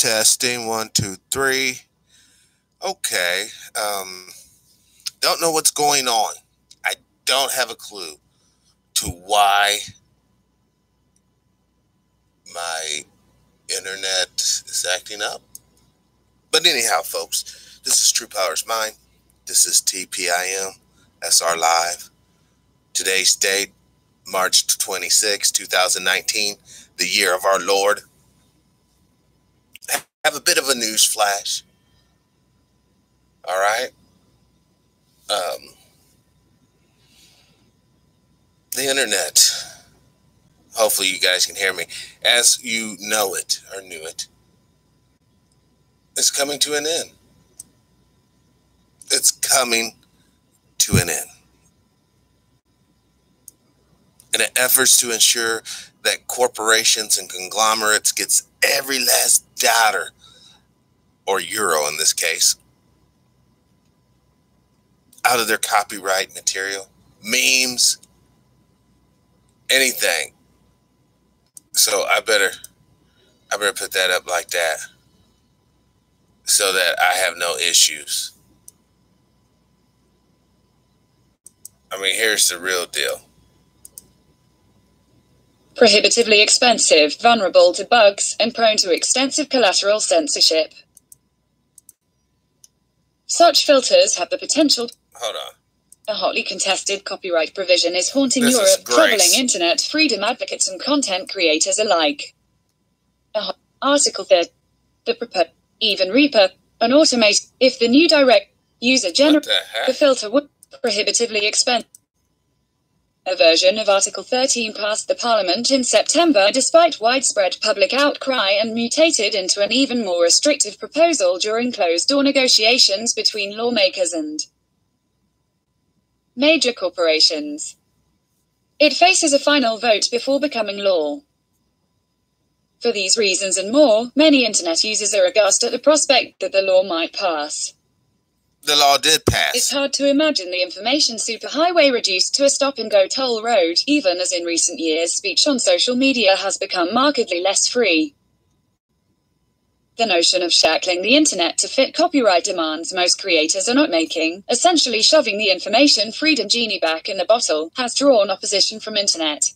Testing 1, 2, 3. Okay. Don't know what's going on. I don't have a clue to why my internet is acting up. But anyhow, folks, this is True Power's Mind. This is TPIM SR Live. Today's date, March 26, 2019, the year of our Lord. I have a bit of a news flash. All right. The internet, hopefully you guys can hear me, as you know it or knew it, is coming to an end. It's coming to an end. And it efforts to ensure that corporations and conglomerates gets every last dollar, or euro in this case, out of their copyright material, memes, anything. So I better put that up like that so that I have no issues. I mean, here's the real deal. Prohibitively expensive, vulnerable to bugs, and prone to extensive collateral censorship. Such filters have the potential. Hold on. A hotly contested copyright provision is haunting Europe, troubling internet freedom advocates and content creators alike. Article 3. The proposed, even Reaper, an automate, if the new direct user generate the filter would prohibitively expend. A version of Article 13 passed the Parliament in September despite widespread public outcry and mutated into an even more restrictive proposal during closed-door negotiations between lawmakers and major corporations. It faces a final vote before becoming law. For these reasons and more, many internet users are aghast at the prospect that the law might pass. The law did pass. It's hard to imagine the information superhighway reduced to a stop-and-go toll road, even as in recent years speech on social media has become markedly less free. The notion of shackling the internet to fit copyright demands most creators are not making, essentially shoving the information freedom genie back in the bottle, has drawn opposition from internet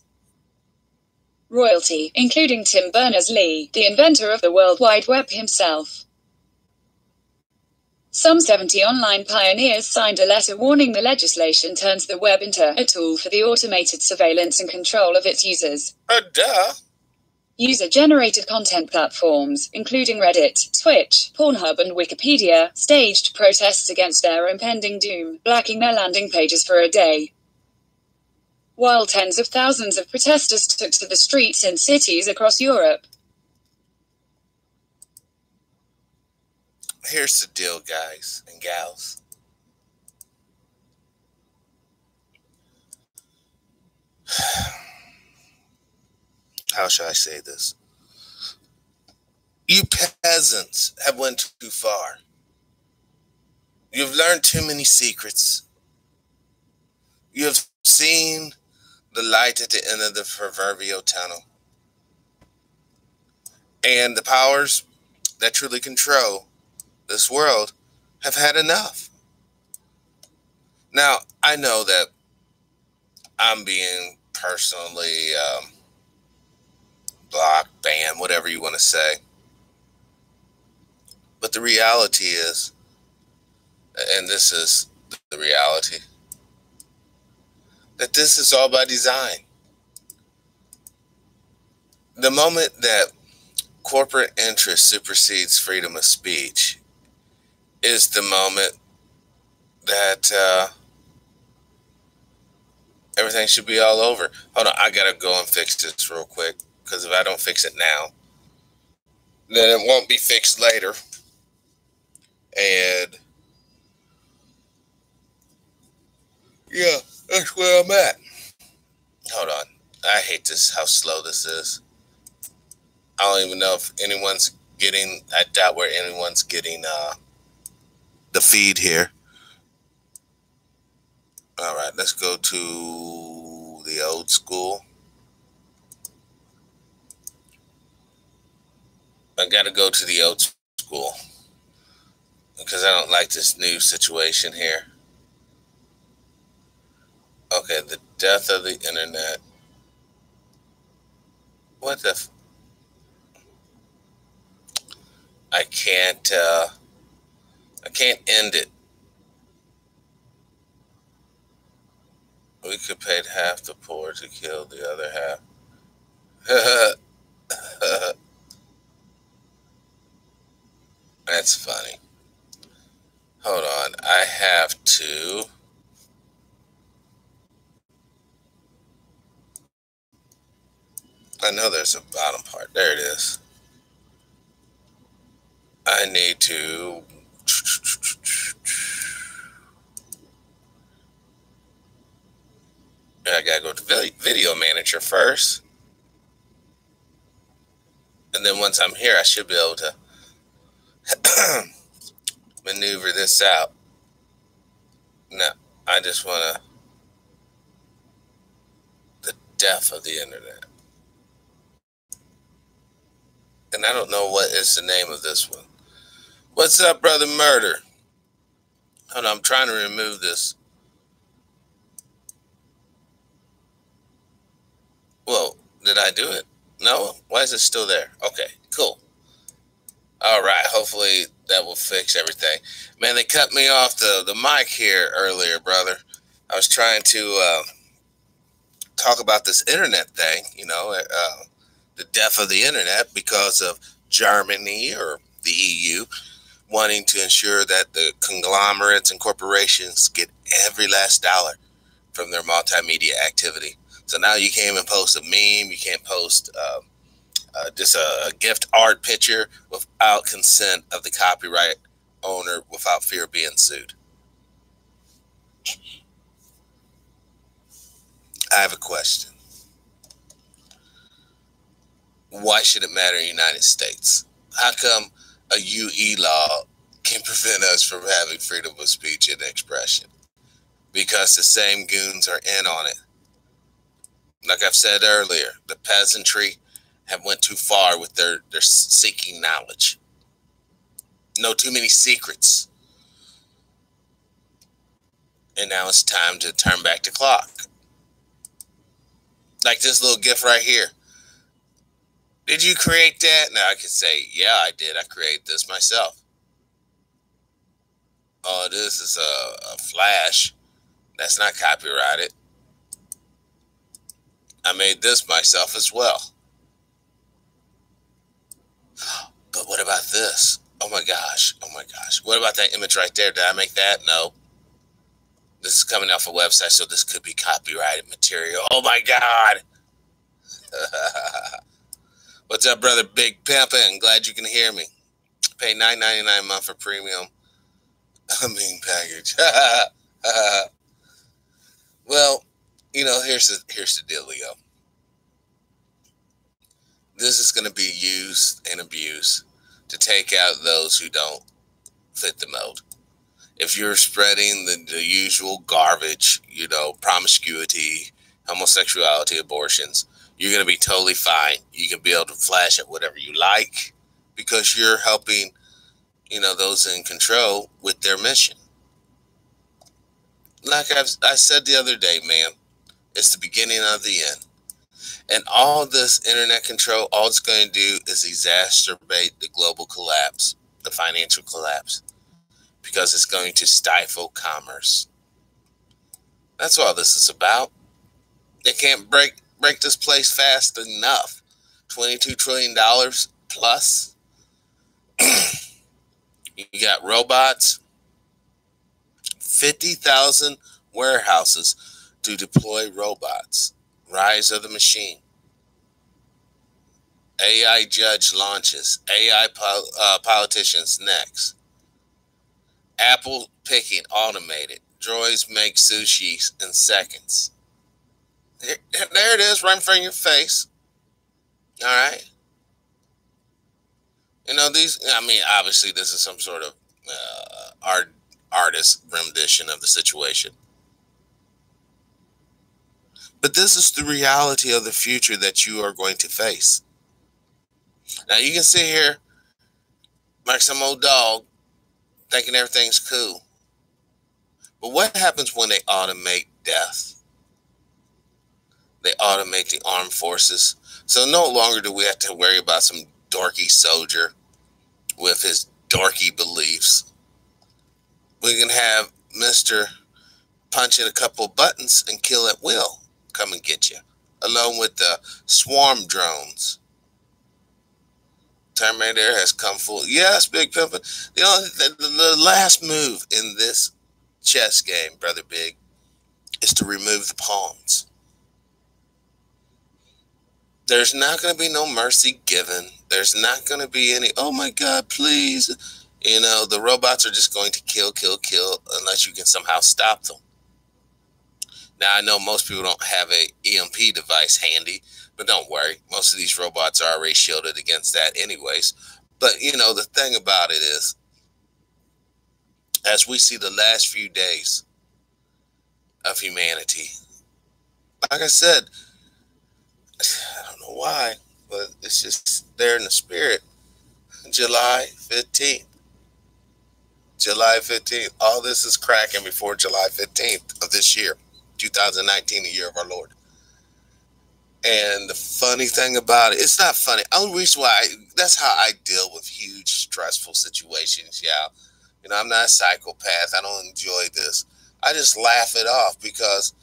royalty, including Tim Berners-Lee, the inventor of the World Wide Web himself. Some 70 online pioneers signed a letter warning the legislation turns the web into a tool for the automated surveillance and control of its users. User-generated content platforms, including Reddit, Twitch, Pornhub and Wikipedia, staged protests against their impending doom, blacking their landing pages for a day. While tens of thousands of protesters took to the streets in cities across Europe. Here's the deal, guys and gals. How should I say this? You peasants have went too far. You've learned too many secrets. You have seen the light at the end of the proverbial tunnel. And the powers that truly control this world have had enough. Now, I know that I'm being personally blocked, banned, whatever you want to say. But the reality is, and this is the reality, that this is all by design. The moment that corporate interest supersedes freedom of speech is the moment that everything should be all over. Hold on, I gotta go and fix this real quick, because if I don't fix it now, then it won't be fixed later. And yeah, that's where I'm at. Hold on, I hate this, how slow this is. I don't even know if anyone's getting, I doubt where anyone's getting the feed here. All right, let's go to the old school. I got to go to the old school because I don't like this new situation here. Okay, the death of the internet. What the? I can't end it. We could pay half the poor to kill the other half. That's funny. Hold on. I have to. I know there's a bottom part. There it is. I need to. I gotta go to Video Manager first. And then once I'm here, I should be able to maneuver this out. Now, I just want to. The death of the internet. And I don't know what is the name of this one. What's up, Brother Murder? Hold on, I'm trying to remove this. Whoa, did I do it? No? Why is it still there? Okay, cool. All right, hopefully that will fix everything. Man, they cut me off the mic here earlier, brother. I was trying to talk about this internet thing, the death of the internet because of Germany or the EU wanting to ensure that the conglomerates and corporations get every last dollar from their multimedia activity. So now you can't even post a meme, you can't post just a gift art picture without consent of the copyright owner without fear of being sued. I have a question. Why should it matter in the United States? How come a UE law can prevent us from having freedom of speech and expression? Because the same goons are in on it. Like I've said earlier, the peasantry have went too far with their seeking knowledge. Know too many secrets. And now it's time to turn back the clock. Like this little gift right here. Did you create that? Now I could say, yeah, I did. I created this myself. Oh, this is a flash. That's not copyrighted. I made this myself as well. But what about this? Oh my gosh. Oh my gosh. What about that image right there? Did I make that? No. This is coming off a website, so this could be copyrighted material. Oh my God. What's up, brother? Big Pimpin'. Glad you can hear me. Pay $9.99 a month for premium. Package. Well, here's the dealio. This is going to be used and abused to take out those who don't fit the mold. If you're spreading the usual garbage, promiscuity, homosexuality, abortions, you're going to be totally fine. You can be able to flash at whatever you like because you're helping, those in control with their mission. Like I said the other day, man, it's the beginning of the end. And all this internet control, all it's going to do is exacerbate the global collapse, the financial collapse, because it's going to stifle commerce. That's all this is about. They can't break this place fast enough. $22 trillion plus. You got robots, 50,000 warehouses to deploy robots. Rise of the machine. AI judge launches. AI politicians next. Apple picking automated. Droids make sushi in seconds. There it is, right in front of your face. All right. Obviously this is some sort of artist rendition of the situation. But this is the reality of the future that you are going to face. Now you can sit here like some old dog thinking everything's cool. But what happens when they automate death? They automate the armed forces. So no longer do we have to worry about some dorky soldier with his dorky beliefs. We can have Mr. punching a couple buttons and kill at will come and get you, along with the swarm drones. Terminator has come full. Yes, Big Pimpin'. The last move in this chess game, Brother Big, is to remove the pawns. There's not going to be no mercy given. There's not going to be any, oh my God, please. You know, the robots are just going to kill unless you can somehow stop them. Now, I know most people don't have a EMP device handy, but don't worry. Most of these robots are already shielded against that anyways. But, you know, the thing about it is, as we see the last few days of humanity, like I said, I don't know why, but it's just there in the spirit. July 15th. July 15th. All this is cracking before July 15th of this year, 2019, the year of our Lord. And the funny thing about it, it's not funny. Only reason why, that's how I deal with huge stressful situations. Yeah. You know, I'm not a psychopath. I don't enjoy this. I just laugh it off because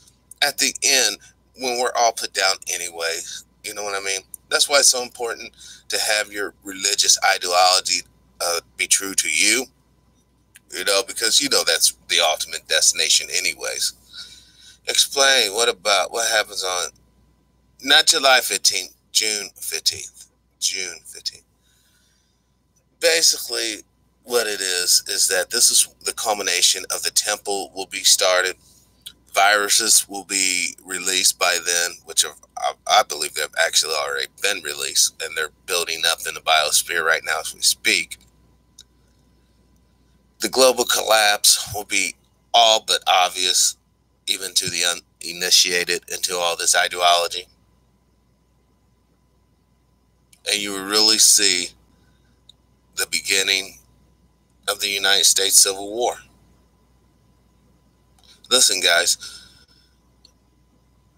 at the end, when we're all put down anyway, you know what I mean? That's why it's so important to have your religious ideology be true to you, you know, because you know that's the ultimate destination anyways. Explain, what happens on, not July 15th, June 15th. June 15th. Basically, what it is that this is the culmination of the temple will be started. Viruses will be released by then, which I believe they've actually already been released, and they're building up in the biosphere right now as we speak. The global collapse will be all but obvious, even to the uninitiated into all this ideology. And you will really see the beginning of the United States Civil War. Listen, guys,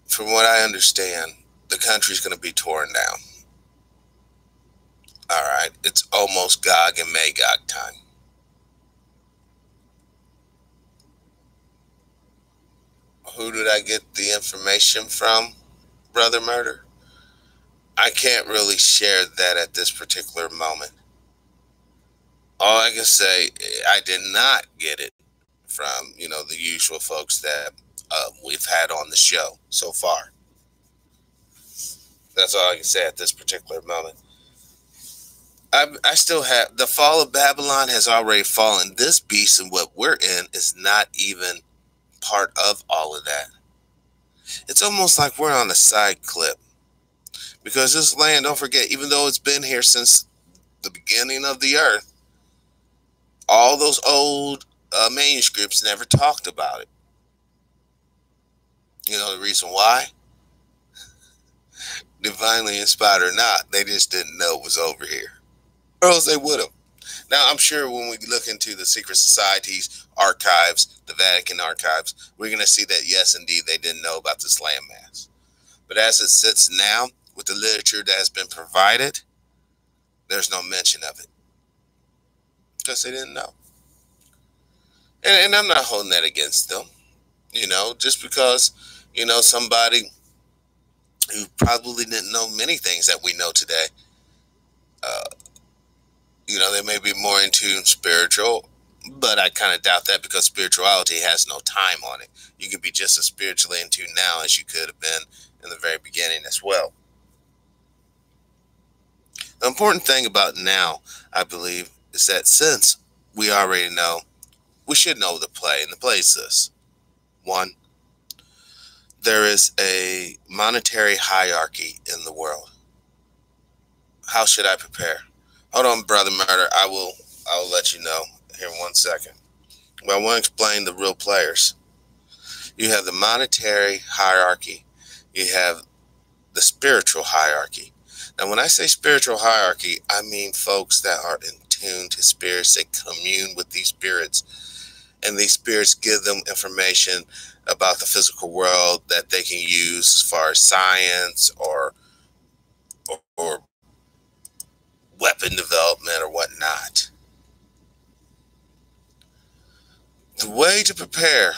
from what I understand, the country's going to be torn down. All right, it's almost Gog and Magog time. Who did I get the information from, Brother Murder? I can't really share that at this particular moment. All I can say, I did not get it from, you know, the usual folks that we've had on the show so far. That's all I can say at this particular moment. I still have, the fall of Babylon has already fallen. This beast and what we're in is not even part of all of that. It's almost like we're on a side clip. Because this land, don't forget, even though it's been here since the beginning of the earth, all those old manuscripts never talked about it. You know the reason why? Divinely inspired or not, they just didn't know it was over here. Or else they would have. Now, I'm sure when we look into the secret societies archives, the Vatican archives, we're going to see that, yes, indeed, they didn't know about this landmass. But as it sits now, with the literature that has been provided, there's no mention of it. Because they didn't know. And I'm not holding that against them. You know, just because, you know, somebody who probably didn't know many things that we know today, you know, they may be more in tune spiritual, but I kind of doubt that because spirituality has no time on it. You can be just as spiritually in tune now as you could have been in the very beginning as well. The important thing about now, I believe, is that since we already know, we should know the play, and the play is this. 1, there is a monetary hierarchy in the world. How should I prepare? Hold on, Brother Murder. I will let you know here in 1 second. But I want to explain the real players. You have the monetary hierarchy. You have the spiritual hierarchy. Now, when I say spiritual hierarchy, I mean folks that are in tuned to spirits. They commune with these spirits, and these spirits give them information about the physical world that they can use as far as science or weapon development or whatnot. The way to prepare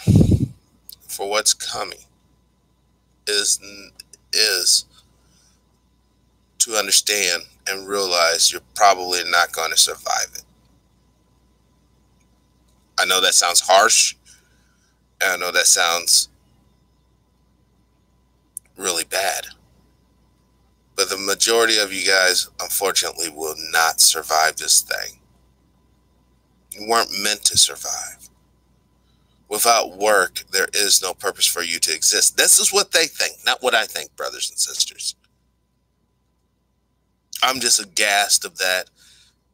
for what's coming is to understand and realize you're probably not going to survive it. I know that sounds harsh, and I know that sounds really bad, but the majority of you guys, unfortunately, will not survive this thing. You weren't meant to survive. Without work, there is no purpose for you to exist. This is what they think, not what I think, brothers and sisters. I'm just aghast of that,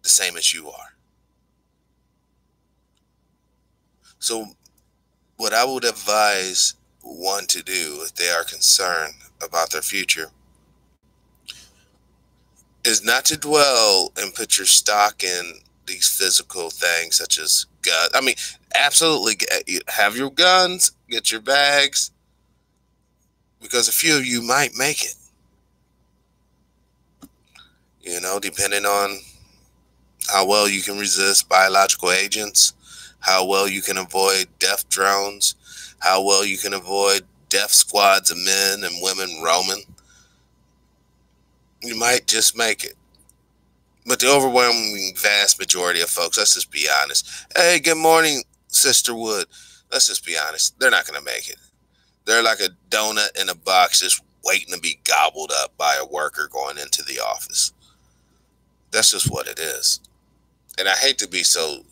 the same as you are. So what I would advise one to do if they are concerned about their future is not to dwell and put your stock in these physical things such as guns. I mean, absolutely have your guns, get your bags, because a few of you might make it. You know, depending on how well you can resist biological agents, how well you can avoid death drones, how well you can avoid death squads of men and women roaming. You might just make it. But the overwhelming vast majority of folks, let's just be honest. Hey, good morning, Sister Wood. Let's just be honest. They're not going to make it. They're like a donut in a box just waiting to be gobbled up by a worker going into the office. That's just what it is. And I hate to be so.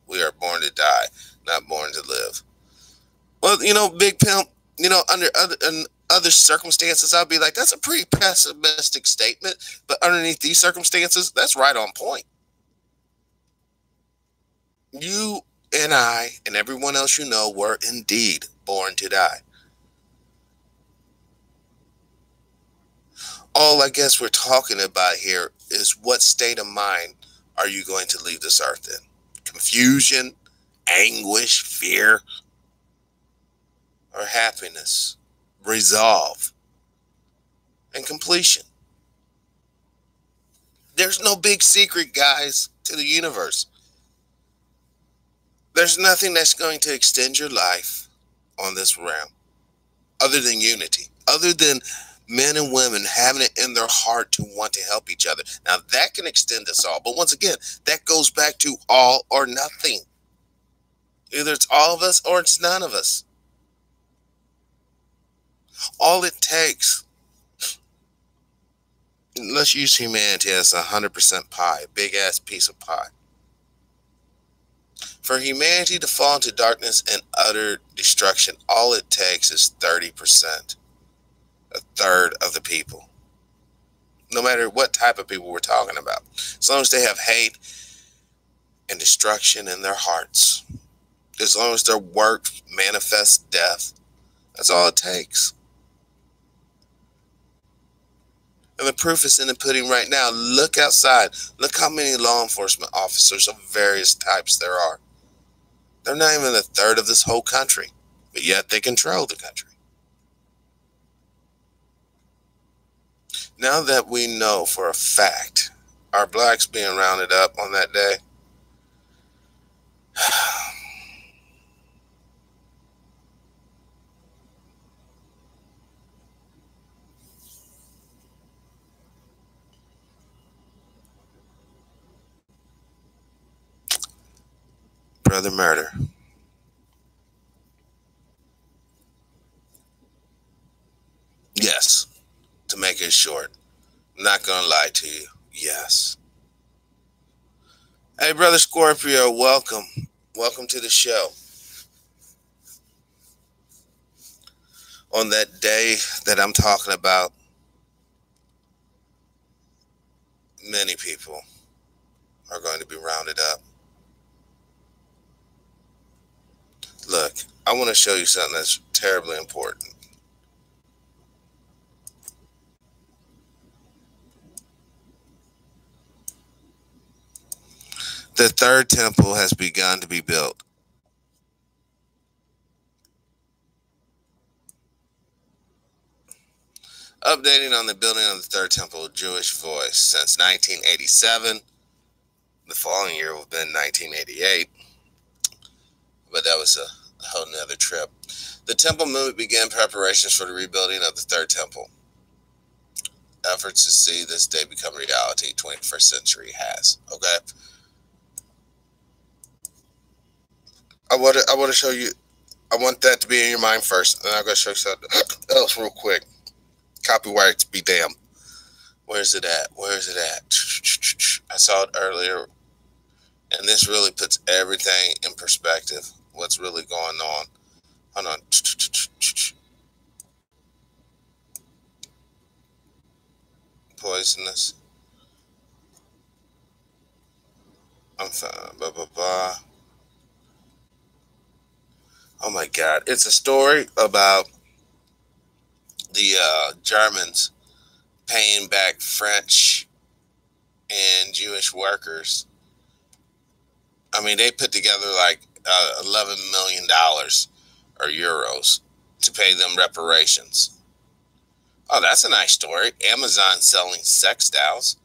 We are born to die, not born to live. Well, you know, Big Pimp, you know, under other circumstances, I'd be like, that's a pretty pessimistic statement. But underneath these circumstances, that's right on point. You and I and everyone else you know were indeed born to die. All I guess we're talking about here is what state of mind are you going to leave this earth in? Confusion, anguish, fear, or happiness, resolve, and completion? There's no big secret, guys, to the universe. There's nothing that's going to extend your life on this realm other than unity, other than men and women having it in their heart to want to help each other. Now, that can extend us all. But once again, that goes back to all or nothing. Either it's all of us or it's none of us. All it takes, let's use humanity as 100% pie, a big-ass piece of pie. For humanity to fall into darkness and utter destruction, all it takes is 30%, a third of the people. No matter what type of people we're talking about. As long as they have hate and destruction in their hearts. As long as their work manifests death. That's all it takes. And the proof is in the pudding right now. Look outside. Look how many law enforcement officers of various types there are. They're not even a third of this whole country. But yet they control the country. Now that we know for a fact, are blacks being rounded up on that day? Brother Murder. Yes, to make it short. I'm not going to lie to you. Yes. Hey, Brother Scorpio, welcome. Welcome to the show. On that day that I'm talking about, many people are going to be rounded up. Look, I want to show you something that's terribly important. The third temple has begun to be built. Updating on the building of the third temple, Jewish Voice. Since 1987, the following year would have been 1988, but that was a whole nother trip. The temple movement began preparations for the rebuilding of the third temple. Efforts to see this day become reality, 21st century has. Okay. I want to show you. I want that to be in your mind first, and I'm going to show you something else real quick. Copyrights be damned. Where's it at? Where's it at? I saw it earlier, and this really puts everything in perspective. What's really going on? Hold on. Poisonous. I'm fine. Blah blah blah. Oh my God! It's a story about the Germans paying back French and Jewish workers. I mean, they put together like $11 million or euros to pay them reparations. Oh, that's a nice story. Amazon selling sex dolls.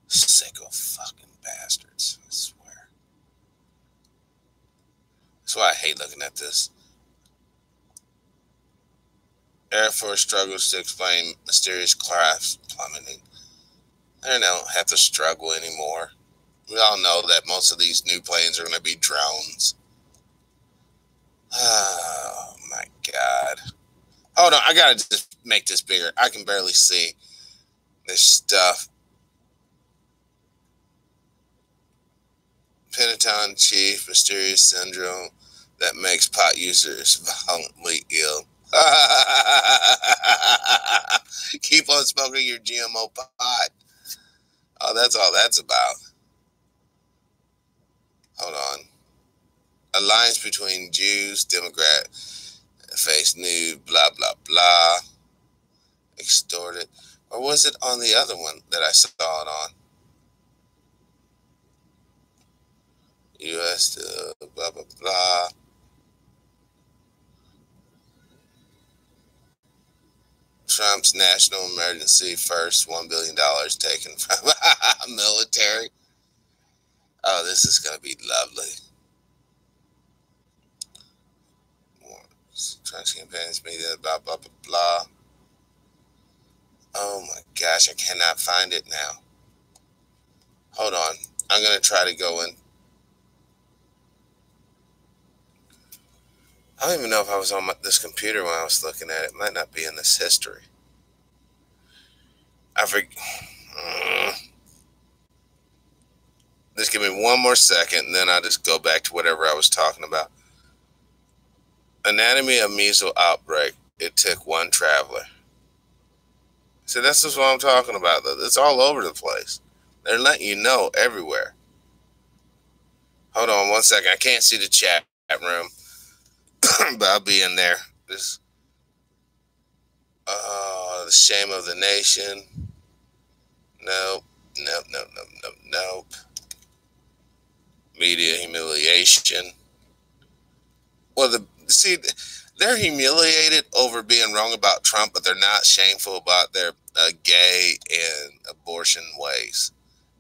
Sicko fucking bastards. I swear. That's why I hate looking at this. Air Force struggles to explain mysterious craft plummeting. They don't have to struggle anymore. We all know that most of these new planes are going to be drones. Oh my God. Hold on, I got to just make this bigger. I can barely see this stuff. Pentaton chief, mysterious syndrome that makes pot users violently ill. Keep on smoking your GMO pot. Oh, that's all that's about. Hold on. Alliance between Jews, Democrat, face new, blah, blah, blah. Extorted. Or was it on the other one that I saw it on? U.S. Blah, blah, blah. Trump's national emergency first, $1 billion taken from military. Oh, this is going to be lovely. Trump's campaigns, media, blah, blah, blah, blah. Oh my gosh, I cannot find it now. Hold on. I'm going to try to go in. I don't even know if I was on this computer when I was looking at it. It might not be in this history. I forget. Just give me one more second, and then I'll just go back to whatever I was talking about. Anatomy of measles outbreak. It took one traveler. See, this is what I'm talking about, though. It's all over the place. They're letting you know everywhere. Hold on one second. I can't see the chat room, but I'll be in there. This, the shame of the nation. Nope. Nope. Media humiliation. Well, they're humiliated over being wrong about Trump, but they're not shameful about their gay and abortion ways.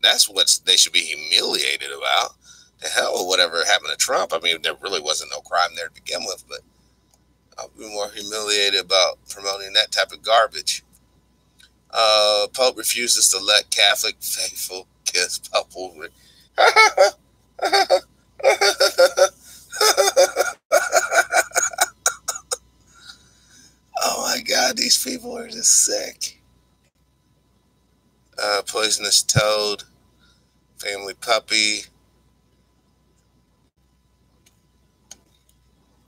That's what they should be humiliated about. The hell with whatever happened to Trump. I mean, there really wasn't no crime there to begin with, but I'll be more humiliated about promoting that type of garbage. Pope refuses to let Catholic faithful kiss papal. Oh my God, these people are just sick. Poisonous toad, family puppy.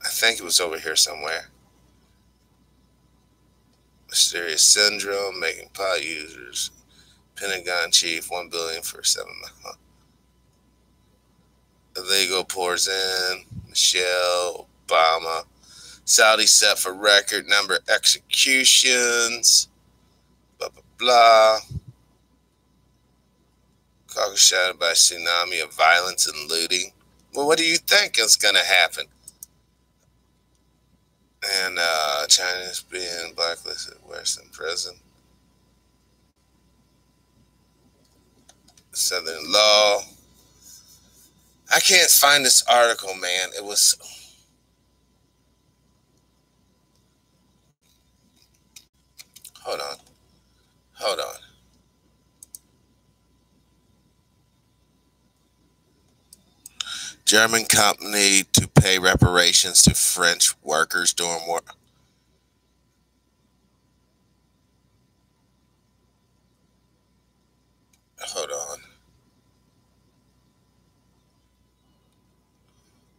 I think it was over here somewhere. Mysterious syndrome, making pot users. Pentagon chief, $1 billion for 7 months. Illegal pours in. Michelle Obama. Saudi set for record number of executions. Blah, blah, blah. Caucasus shattered by a tsunami of violence and looting. Well, what do you think is going to happen? And China is being blacklisted worse than prison. Southern law. I can't find this article, man. It was... Hold on. Hold on. German company to pay reparations to French workers during war. Hold on.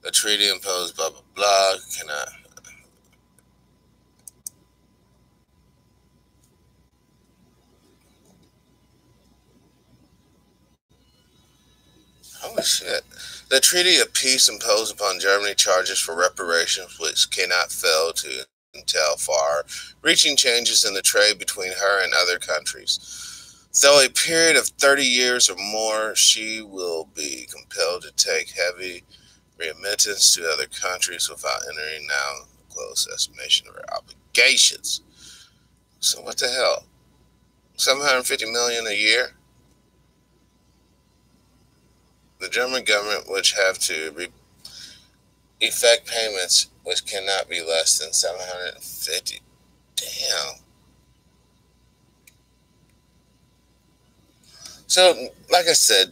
The treaty imposed blah, blah, blah. Cannot... Holy shit. The Treaty of Peace imposed upon Germany charges for reparations which cannot fail to entail far-reaching changes in the trade between her and other countries. Though a period of 30 years or more, she will be compelled to take heavy remittance to other countries without entering now close estimation of her obligations. So what the hell? $750 million a year? The German government would have to effect payments which cannot be less than 750. Damn. So, like I said,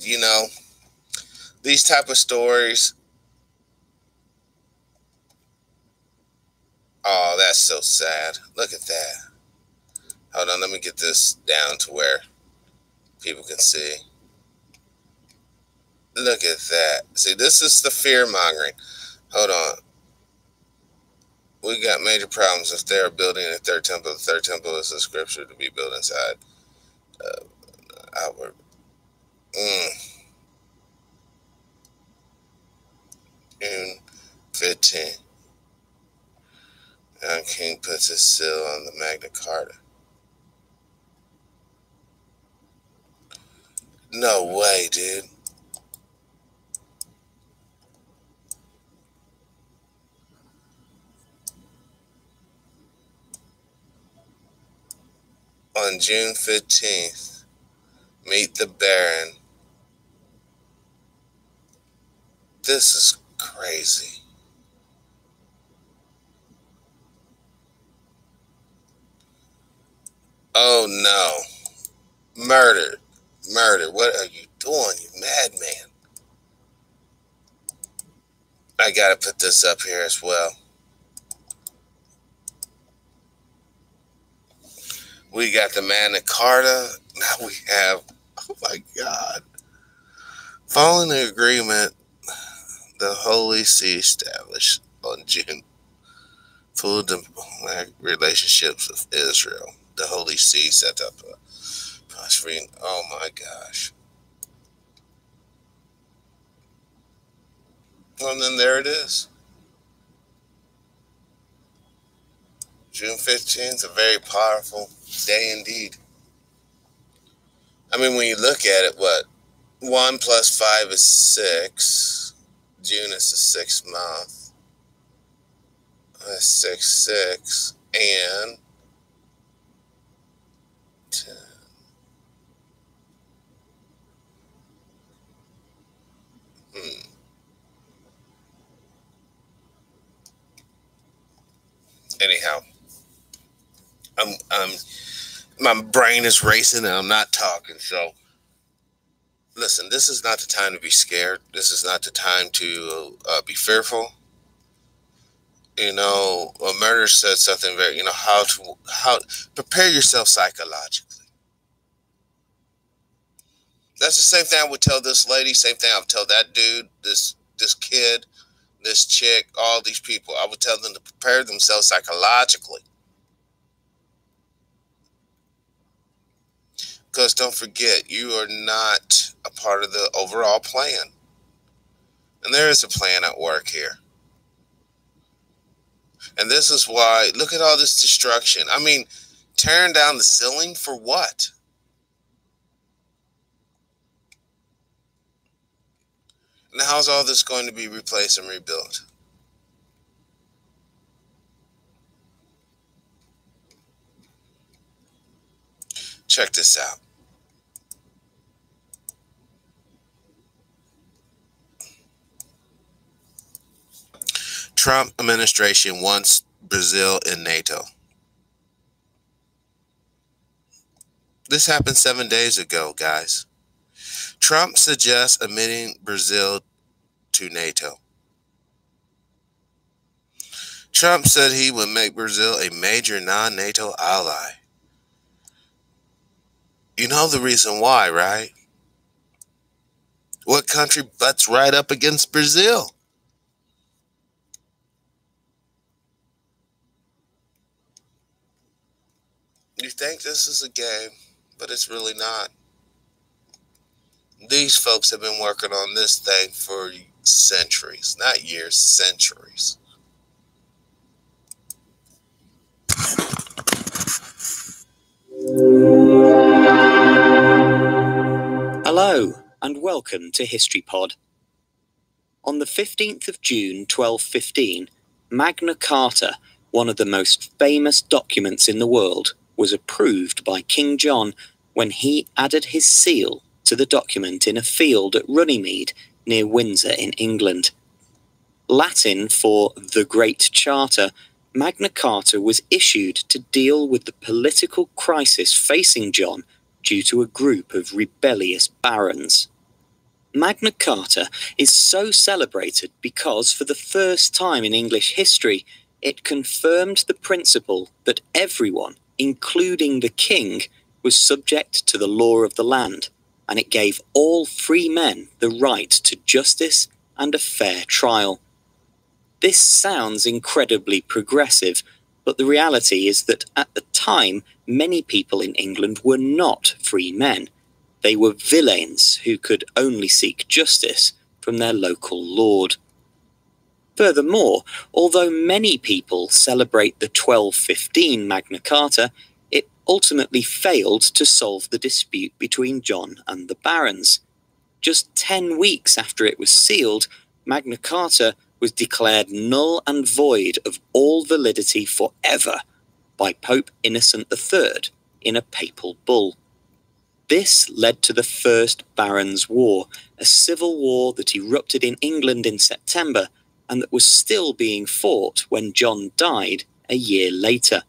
these type of stories. Oh, that's so sad. Look at that. Hold on, let me get this down to where people can see. Look at that. See, this is the fear mongering. Hold on. We got major problems if they are building a third temple. The third temple is a scripture to be built inside. Outward. June 15. Now King puts his seal on the Magna Carta. No way, dude. On June 15th, meet the Baron. This is crazy. Oh no. Murder. Murder. What are you doing, you madman? I gotta put this up here as well. We got the Magna Carta. Now we have, oh my God. Following the agreement, the Holy See established on June full diplomatic relationships with Israel. The Holy See set up a prospering. Oh my gosh. Well, then there it is. June 15th, a very powerful day indeed. I mean, when you look at it, what? 1 plus 5 is 6. June is the 6th month. That's 6, 6. And 10. Anyhow, my brain is racing and I'm not talking. So, listen, this is not the time to be scared. This is not the time to be fearful. A murderer said something very, how prepare yourself psychologically. That's the same thing I would tell this lady. Same thing I would tell that dude, this kid, this chick, all these people. I would tell them to prepare themselves psychologically. Because don't forget, you are not a part of the overall plan. And there is a plan at work here. And this is why, look at all this destruction. I mean, tearing down the ceiling for what? And how's all this going to be replaced and rebuilt? Check this out. Trump administration wants Brazil in NATO. This happened 7 days ago, guys. Trump suggests admitting Brazil to NATO. Trump said he would make Brazil a major non-NATO ally. You know the reason why, right? What country butts right up against Brazil? You think this is a game, but it's really not. These folks have been working on this thing for centuries, not years, centuries. Hello, and welcome to History Pod. On the 15th of June 1215, Magna Carta, one of the most famous documents in the world, was approved by King John when he added his seal to the document in a field at Runnymede near Windsor in England. Latin for the Great Charter, Magna Carta was issued to deal with the political crisis facing John due to a group of rebellious barons. Magna Carta is so celebrated because, for the first time in English history, it confirmed the principle that everyone, including the king, was subject to the law of the land, and it gave all free men the right to justice and a fair trial. This sounds incredibly progressive, but the reality is that at the time, many people in England were not free men. They were villeins who could only seek justice from their local lord. Furthermore, although many people celebrate the 1215 Magna Carta, it ultimately failed to solve the dispute between John and the barons. Just 10 weeks after it was sealed, Magna Carta was declared null and void of all validity forever by Pope Innocent III in a papal bull. This led to the First Barons' War, a civil war that erupted in England in September and that was still being fought when John died a year later.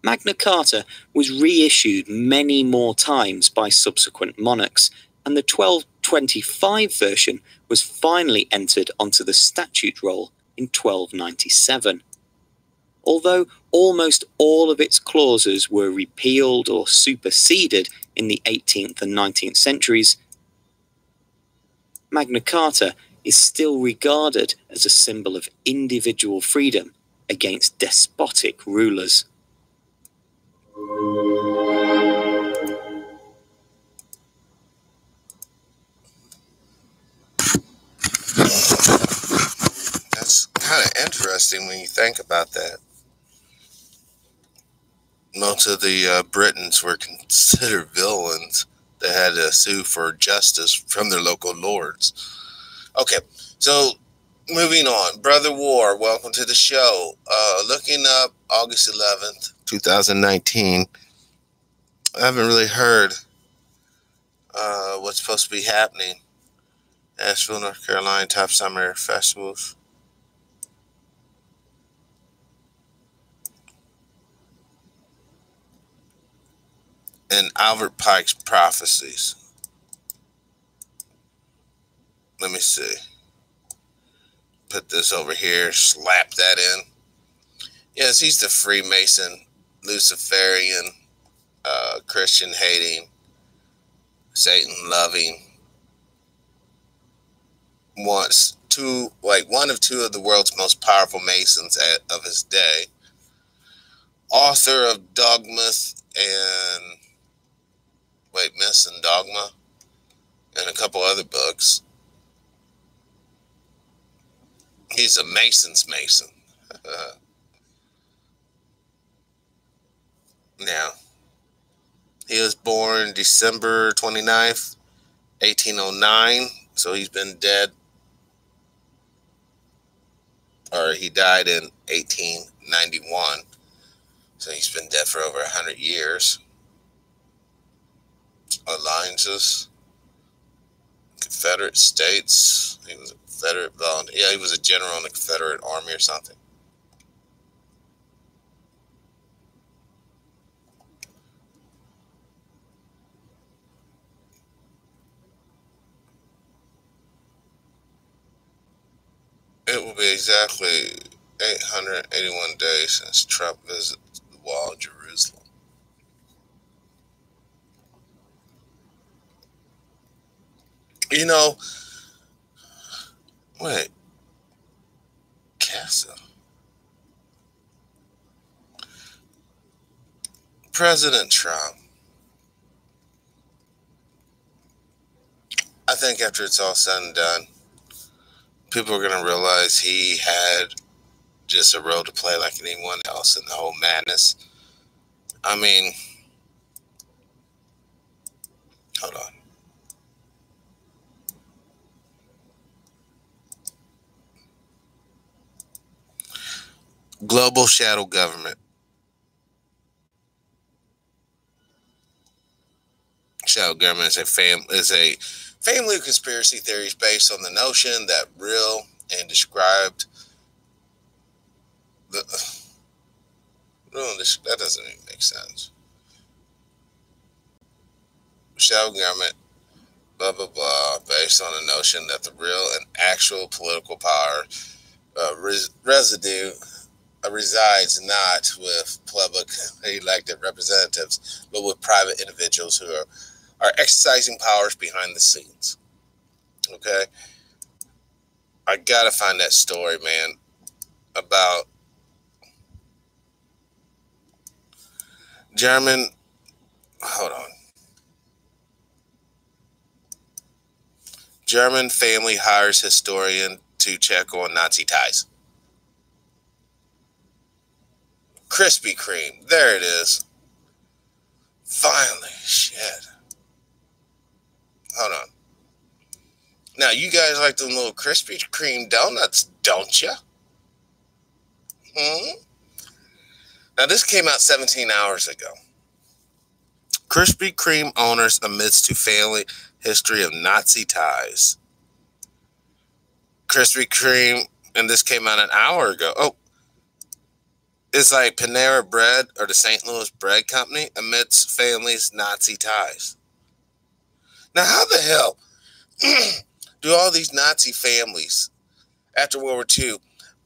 Magna Carta was reissued many more times by subsequent monarchs, and the 1225 version was finally entered onto the statute roll in 1297. Although almost all of its clauses were repealed or superseded in the 18th and 19th centuries, Magna Carta is still regarded as a symbol of individual freedom against despotic rulers. That's kind of interesting when you think about that. Most of the Britons were considered villains that had to sue for justice from their local lords. Okay, so moving on. Brother War, welcome to the show. Looking up August 11th, 2019, I haven't really heard what's supposed to be happening. Asheville, North Carolina, top summer festivals. And Albert Pike's prophecies. Let me see. Put this over here, slap that in. Yes, he's the Freemason, Luciferian, Christian hating, Satan loving. One of two of the world's most powerful Masons of his day. Author of Dogmas and Myths and Dogma, and a couple other books. He's a Mason's Mason. Now, he was born December 29th, 1809 So he's been dead, or he died in 1891. So he's been dead for over 100 years. Alliances, Confederate States. He was a Confederate volunteer. Yeah, he was a general in the Confederate Army or something. It will be exactly 881 days since Trump visited the wall of Jerusalem. You know, wait, Casa. President Trump. I think after it's all said and done, people are going to realize he had just a role to play like anyone else in the whole madness. I mean, hold on. Global shadow government. Shadow government is a family of conspiracy theories based on the notion that real and described the that doesn't even make sense. Shadow government, blah blah blah, based on the notion that the real and actual political power residue resides not with publicly elected representatives, but with private individuals who are exercising powers behind the scenes. Okay? I gotta find that story, man, about German. Hold on. German family hires historian to check on Nazi ties. Krispy Kreme. There it is. Finally. Shit. Hold on. Now, you guys like them little Krispy Kreme donuts, don't you? Now, this came out 17 hours ago. Krispy Kreme owners admits to family history of Nazi ties. Krispy Kreme, and this came out an hour ago. Oh, it's like Panera Bread or the St. Louis Bread Company admits family's Nazi ties. Now, how the hell do all these Nazi families after World War II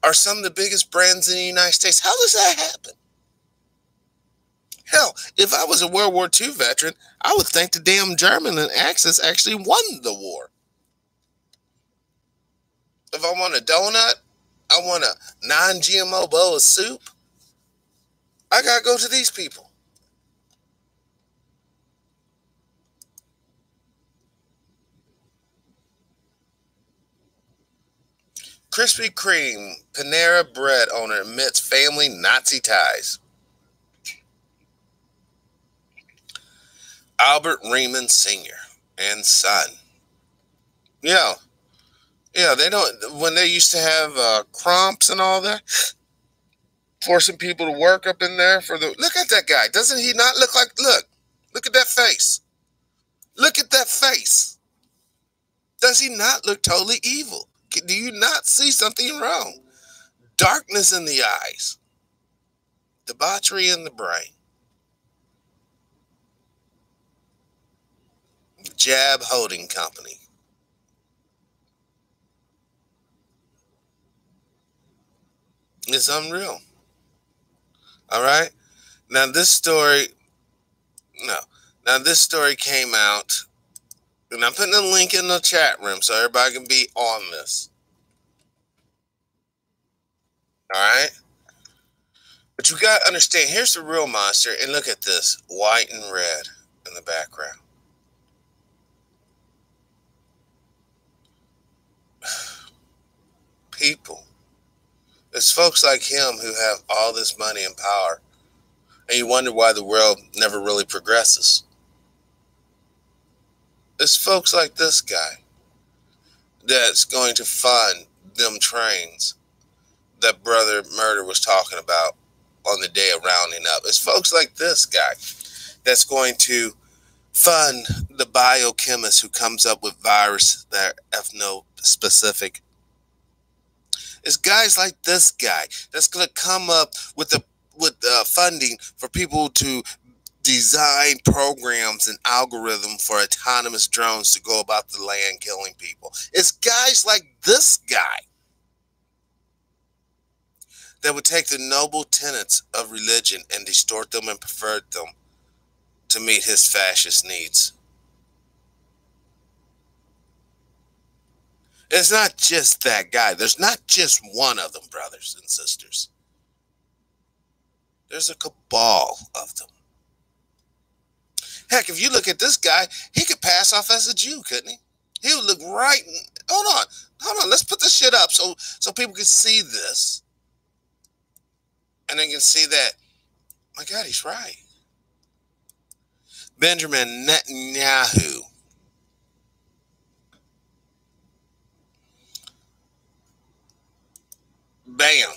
are some of the biggest brands in the United States? How does that happen? Hell, if I was a World War II veteran, I would think the damn German and Axis actually won the war. If I want a donut, I want a non-GMO bowl of soup, I gotta go to these people. Krispy Kreme, Panera Bread owner admits family Nazi ties. Albert Riemann Sr. and son. Yeah, they don't, when they used to have cromps and all that, forcing people to work up in there for the, look at that guy. Doesn't he not look like, look at that face. Look at that face. Does he not look totally evil? Do you not see something wrong? Darkness in the eyes. Debauchery in the brain. Jab Holding Company. It's unreal. All right? Now this story came out, and I'm putting a link in the chat room so everybody can be on this. All right? But you got to understand, here's the real monster, and look at this, white and red in the background. People. It's folks like him who have all this money and power, and you wonder why the world never really progresses. It's folks like this guy that's going to fund them trains that Brother Murder was talking about on the day of rounding up. It's folks like this guy that's going to fund the biochemist who comes up with viruses that are ethno-specific. It's guys like this guy that's going to come up with funding for people to design programs and algorithms for autonomous drones to go about the land killing people. It's guys like this guy that would take the noble tenets of religion and distort them and pervert them to meet his fascist needs. It's not just that guy. There's not just one of them, brothers and sisters. There's a cabal of them. Heck, if you look at this guy, he could pass off as a Jew, couldn't he? He would look right. Hold on. Let's put this shit up so people can see this. And they can see that, my God, he's right. Benjamin Netanyahu. Bam.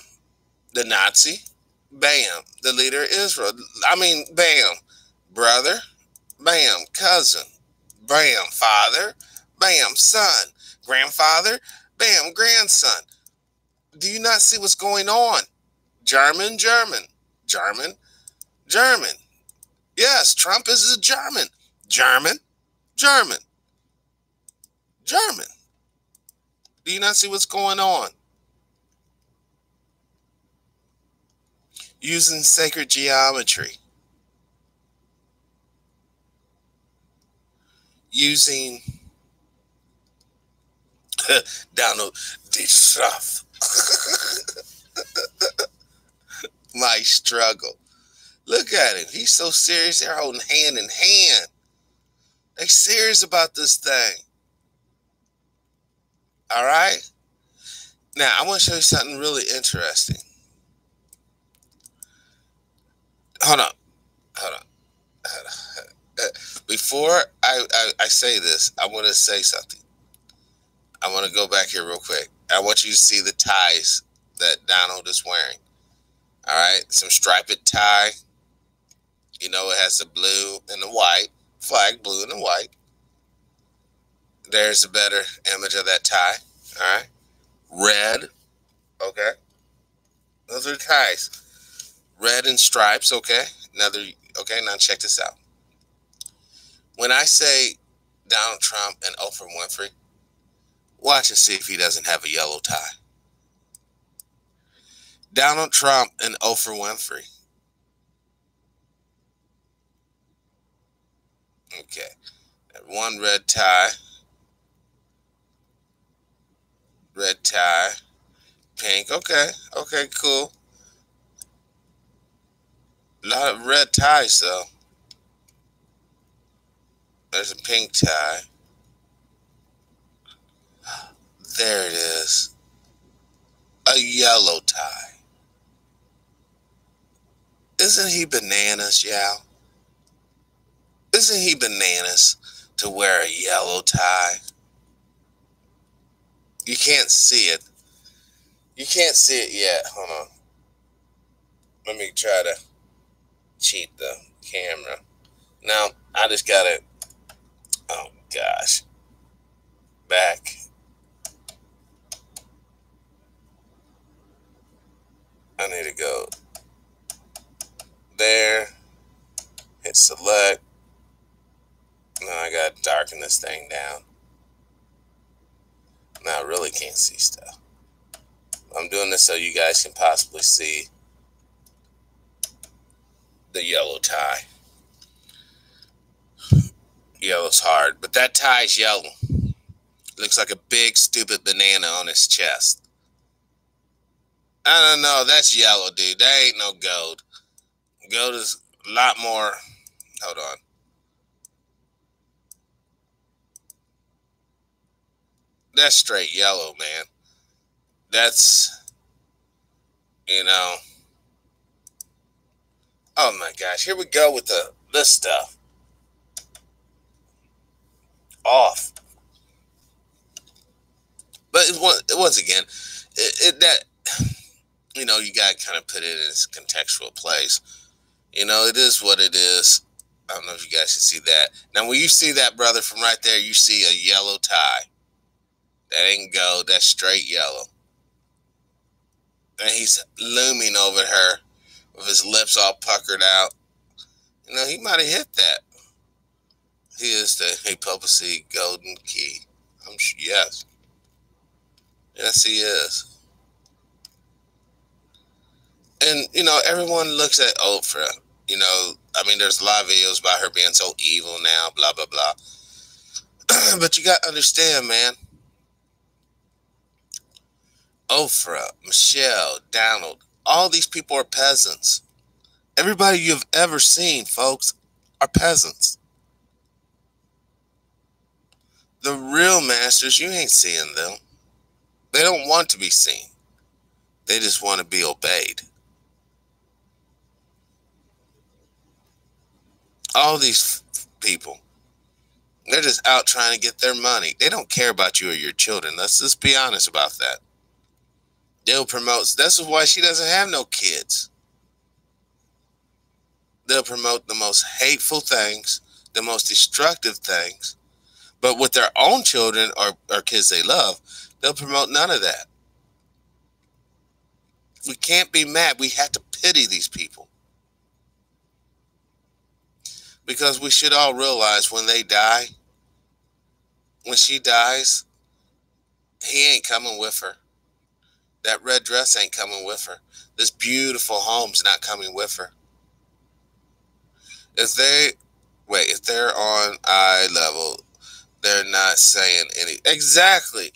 The Nazi. Bam. The leader of Israel. Bam. Brother. Bam. Cousin. Bam. Father. Bam. Son. Grandfather. Bam. Grandson. Do you not see what's going on? German. Yes, Trump is a German. German. Do you not see what's going on? Using sacred geometry. Using Donald Trump. My struggle. Look at him. He's so serious. They're holding hand in hand. They're serious about this thing. All right? Now, I want to show you something really interesting. Hold on. Before I say this, I want to say something. I want to go back here real quick. I want you to see the ties that Donald is wearing. All right? Some striped tie. You know, it has the blue and the white. Flag, blue and the white. There's a better image of that tie. All right? Red. Okay? Those are the ties. Red and stripes, okay? Now check this out. When I say Donald Trump and Oprah Winfrey, watch and see if he doesn't have a yellow tie. Donald Trump and Oprah Winfrey. Okay. One red tie. Red tie. Pink. Okay, cool. A lot of red ties, though. There's a pink tie. There it is. A yellow tie. Isn't he bananas, y'all? Isn't he bananas to wear a yellow tie? You can't see it. You can't see it yet. Hold on. Let me try to cheat the camera. Now, I just got to, oh gosh, back. I need to go there, hit select. Now I got to darken this thing down. Now I really can't see stuff. I'm doing this so you guys can possibly see the yellow tie. Yellow's hard, but that tie is yellow. Looks like a big stupid banana on his chest. I don't know, that's yellow, dude. That ain't no gold. Gold is a lot more. Hold on. That's straight yellow, man. That's, you know. Oh my gosh, here we go with this stuff. Off. once again, that, you know, you got to kind of put it in its contextual place. You know, it is what it is. I don't know if you guys can see that. Now, when you see that, brother, from right there, you see a yellow tie. That ain't gold. That's straight yellow. And he's looming over her with his lips all puckered out. You know, he might have hit that. He is the Papacy Golden Key. I'm sure, yes. Yes, he is. And, you know, everyone looks at Oprah. You know, I mean, there's a lot of videos about her being so evil now, blah, blah, blah. But you got to understand, man. Oprah, Michelle, Donald, all these people are peasants. Everybody you've ever seen, folks, are peasants. The real masters, you ain't seeing them. They don't want to be seen. They just want to be obeyed. All these people, they're just out trying to get their money. They don't care about you or your children. Let's just be honest about that. They'll promote. This is why she doesn't have no kids. They'll promote the most hateful things, the most destructive things. But with their own children or kids they love, they'll promote none of that. We can't be mad. We have to pity these people. Because we should all realize when they die, when she dies, he ain't coming with her. That red dress ain't coming with her. This beautiful home's not coming with her. If they're on eye level, they're not saying any. Exactly.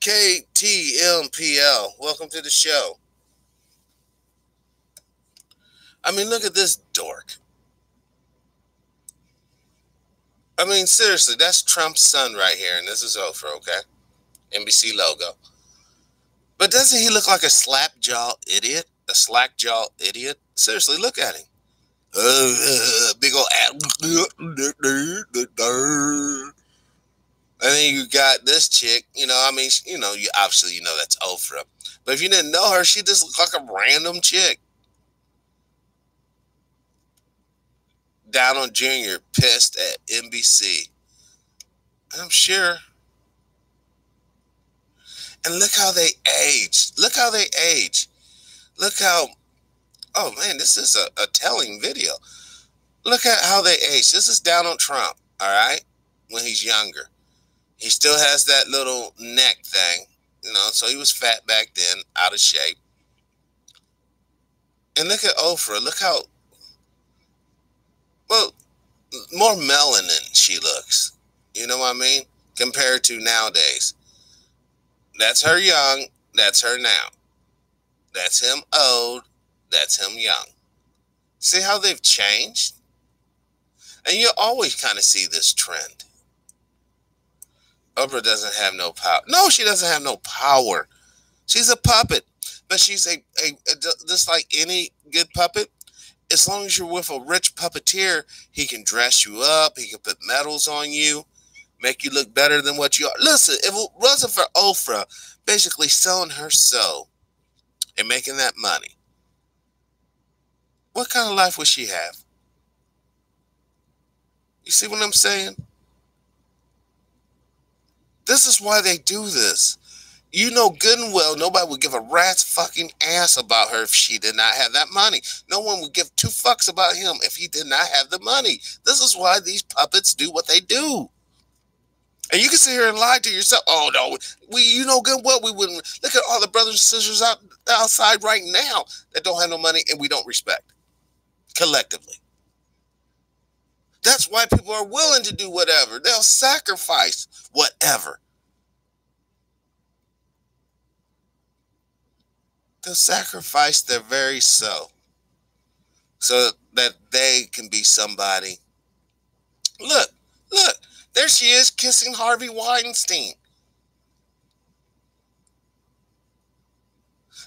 KTMPL, welcome to the show. I mean, look at this dork. I mean, seriously, that's Trump's son right here, and this is Oprah, okay? NBC logo. But doesn't he look like a slap-jaw idiot? A slack-jaw idiot? Seriously, look at him. Big old ass. And then you got this chick, you know, I mean, you know, you obviously, you know, that's Oprah. But if you didn't know her, she just looked like a random chick. Donald Jr. pissed at NBC. I'm sure. And look how they aged. Look how they age. Look how, oh man, this is a telling video. Look at how they age. This is Donald Trump, all right, when he's younger. He still has that little neck thing, you know, so he was fat back then, out of shape. And look at Oprah. Look how, well, more melanin she looks. You know what I mean? Compared to nowadays. That's her young. That's her now. That's him old. That's him young. See how they've changed? And you always kind of see this trend. Oprah doesn't have no power. No, she doesn't have no power. She's a puppet. But she's a just like any good puppet. As long as you're with a rich puppeteer, he can dress you up. He can put medals on you. Make you look better than what you are. Listen, if it wasn't for Oprah basically selling her soul and making that money, what kind of life would she have? You see what I'm saying? This is why they do this. You know good and well nobody would give a rat's fucking ass about her if she did not have that money. No one would give two fucks about him if he did not have the money. This is why these puppets do what they do. And you can sit here and lie to yourself. Oh, no, you know good and well we wouldn't. Look at all the brothers and sisters outside right now that don't have no money and we don't respect. Collectively. That's why people are willing to do whatever. They'll sacrifice whatever. They'll sacrifice their very soul so that they can be somebody. Look, there she is kissing Harvey Weinstein.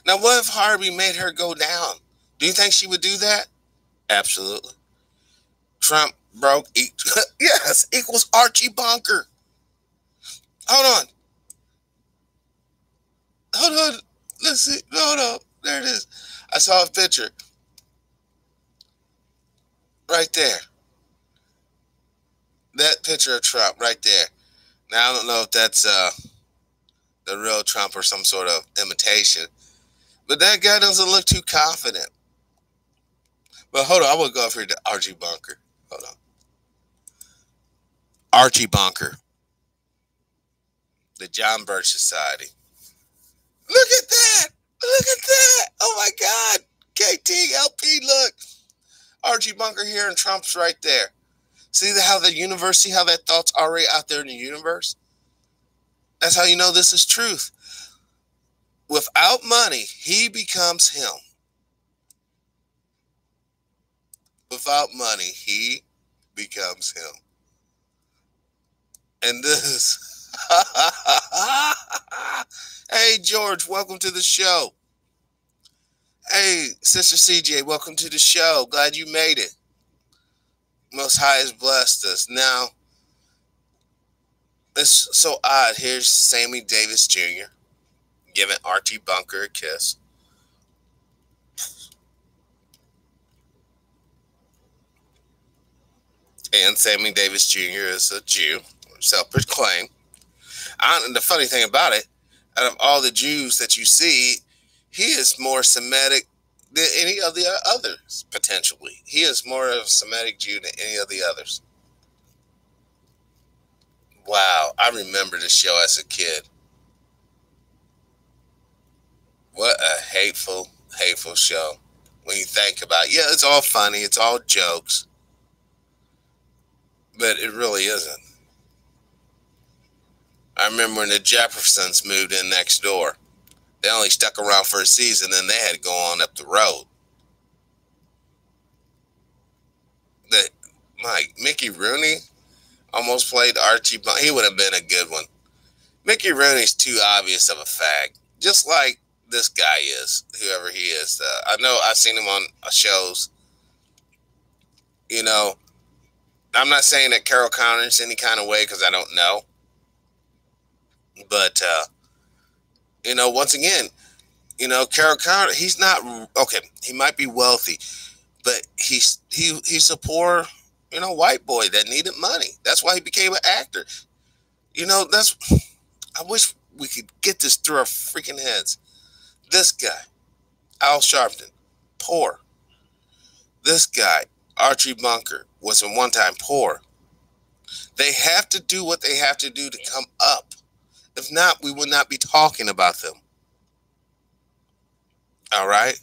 Now, what if Harvey made her go down? Do you think she would do that? Absolutely. Trump broke, yes, equals Archie Bunker. Hold on. hold on. Let's see. No. There it is. I saw a picture. Right there. That picture of Trump right there. Now, I don't know if that's the real Trump or some sort of imitation. But that guy doesn't look too confident. But hold on. I want to go over here to Archie Bunker. Hold on. Archie Bunker. The John Birch Society. Look at that. Look at that. Oh, my God. KTLP, look. Archie Bunker here and Trump's right there. See how the universe, see how that thought's already out there in the universe? That's how you know this is truth. Without money, he becomes him. Without money, he becomes him. And this. Hey, George, welcome to the show. Hey, Sister CJ, welcome to the show. Glad you made it. Most High has blessed us. Now, it's so odd. Here's Sammy Davis Jr. giving Archie Bunker a kiss. And Sammy Davis Jr. is a Jew, self-proclaimed. And the funny thing about it, out of all the Jews that you see, he is more Semitic than any of the others, potentially. He is more of a Semitic Jew than any of the others. Wow, I remember the show as a kid. What a hateful, hateful show. When you think about it, yeah, it's all funny, it's all jokes. But it really isn't. I remember when the Jeffersons moved in next door. They only stuck around for a season, then they had to go on up the road. Mickey Rooney almost played Archie Bunker. He would have been a good one. Mickey Rooney's too obvious of a fag. Just like this guy is, whoever he is. I know I've seen him on shows. You know, I'm not saying that Carol Connor's any kind of way because I don't know. But, you know, once again, you know, Carol Connor, he's not, okay, he might be wealthy, but he's a poor, you know, white boy that needed money. That's why he became an actor. You know, I wish we could get this through our freaking heads. This guy, Al Sharpton, poor. This guy, Archie Bunker, was at one time poor. They have to do what they have to do to come up. If not, we would not be talking about them. All right?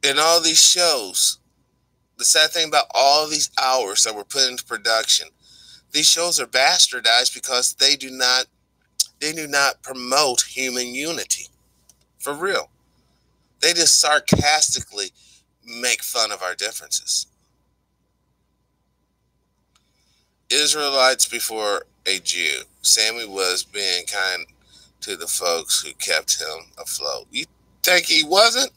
In all these shows, the sad thing about all these hours that were put into production, these shows are bastardized because they do not promote human unity. For real. They just sarcastically make fun of our differences. Israelites before a Jew. Sammy was being kind to the folks who kept him afloat. You think he wasn't?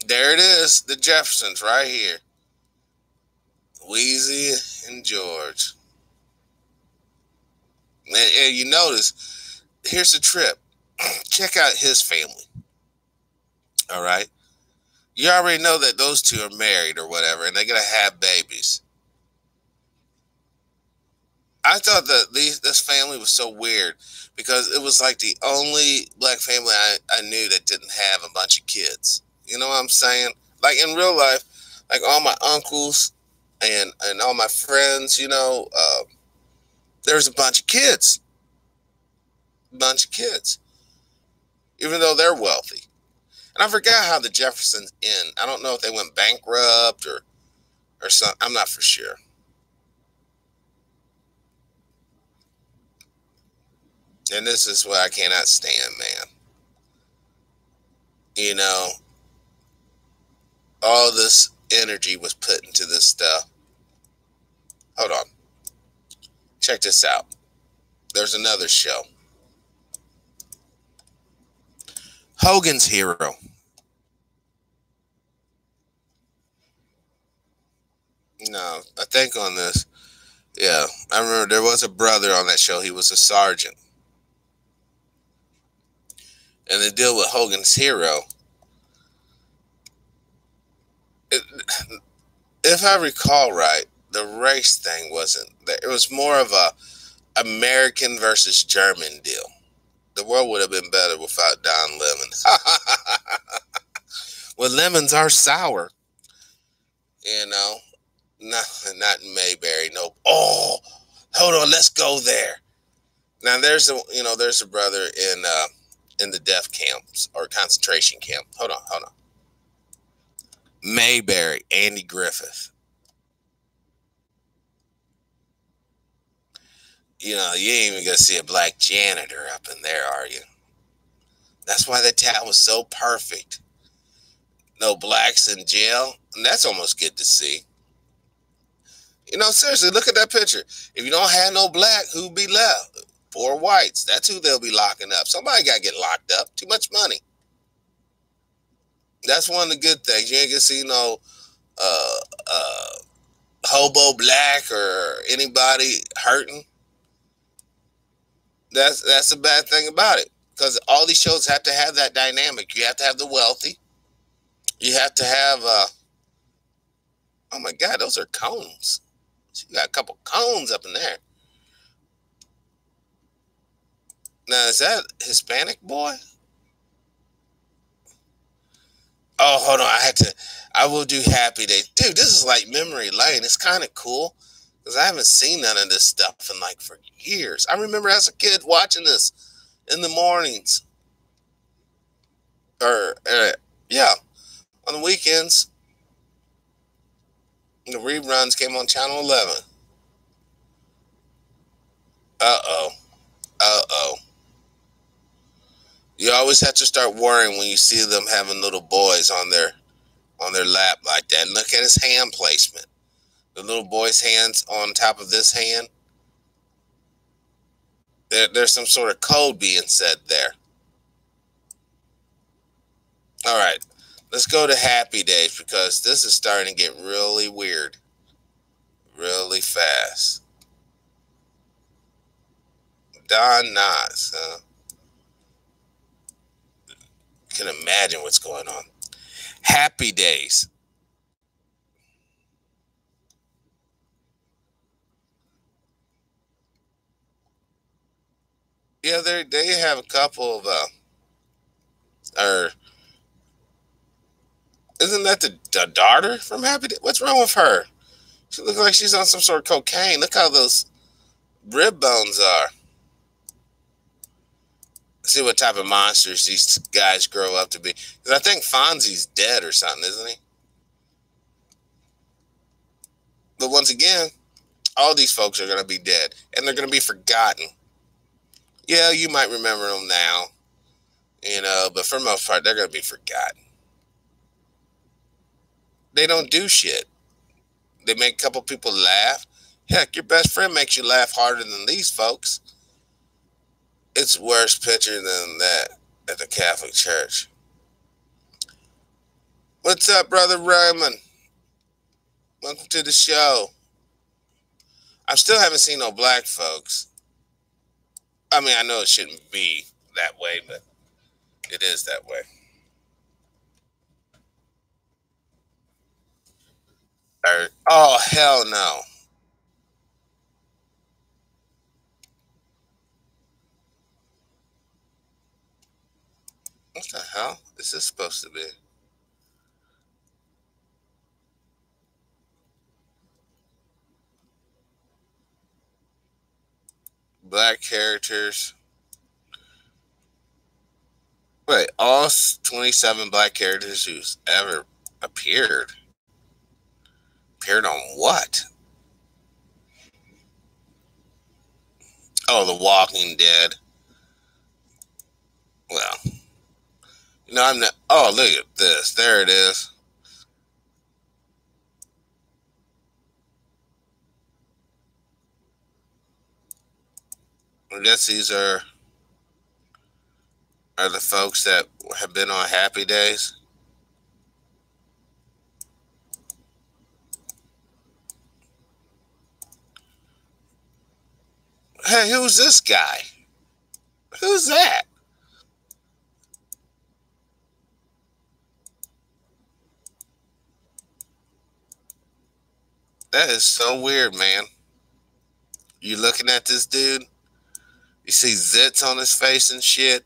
There it is, the Jeffersons right here. Wheezy and George. And you notice, here's the trip. Check out his family. All right? You already know that those two are married or whatever, and they're going to have babies. I thought that this family was so weird because it was like the only black family I knew that didn't have a bunch of kids. You know what I'm saying? Like in real life, like all my uncles and all my friends, you know, there's a bunch of kids. Even though they're wealthy. And I forgot how the Jeffersons end. I don't know if they went bankrupt or something. I'm not for sure. And this is what I cannot stand, man. You know, all this energy was put into this stuff. Hold on. Check this out. There's another show. Hogan's Hero. No, I think on this, Yeah, I remember there was a brother on that show. He was a sergeant. And the deal with Hogan's Hero, if I recall right, the race thing wasn't there. It was more of a American versus German deal. The world would have been better without Don Lemon. Well, lemons are sour. You know, not Mayberry. No. Oh, hold on. Let's go there. Now there's a brother in the death camps or concentration camp. Hold on. Mayberry, Andy Griffith. You ain't even gonna see a black janitor up in there, are you? That's why the town was so perfect. No blacks in jail, and that's almost good to see. Seriously, look at that picture. If you don't have no black, who'd be left? Poor whites. That's who they'll be locking up. Somebody got to get locked up. Too much money. That's one of the good things. You ain't gonna see no hobo black or anybody hurting. That's the bad thing about it. Because all these shows have to have that dynamic. You have to have the wealthy. You have to have oh my God, those are cones. You got a couple cones up in there. Now, is that Hispanic boy? Oh, hold on. I will do Happy Days. Dude, this is like memory lane. It's kind of cool because I haven't seen none of this stuff in for years. I remember as a kid watching this in the mornings. Yeah, on the weekends. The reruns came on Channel 11. Uh-oh. You always have to start worrying when you see them having little boys on their lap like that. And look at his hand placement. The little boy's hands on top of this hand. There's some sort of code being said there. All right. Let's go to Happy Days because this is starting to get really weird. Really fast. Don Knotts, huh? Can imagine what's going on. Happy Days. Yeah, they have a couple of isn't that the daughter from Happy Days? What's wrong with her? She looks like she's on some sort of cocaine. Look how those rib bones are. See what type of monsters these guys grow up to be. Because I think Fonzie's dead or something, isn't he? But once again, all these folks are going to be dead. And they're going to be forgotten. Yeah, you might remember them now. But for the most part, they're going to be forgotten. They don't do shit. They make a couple people laugh. Heck, your best friend makes you laugh harder than these folks. It's worse picture than that at the Catholic Church. What's up, Brother Raymond? Welcome to the show. I still haven't seen no black folks. I mean, I know it shouldn't be that way, but it is that way. Oh, hell no. What the hell is this supposed to be? Black characters. Wait, all 27 black characters who's ever appeared. Appeared on what? Oh, The Walking Dead. Well, I'm not. Oh, look at this. There it is. I guess these are the folks that have been on Happy Days. Hey, who's this guy? Who's that? That is so weird, man. You looking at this dude? You see zits on his face and shit?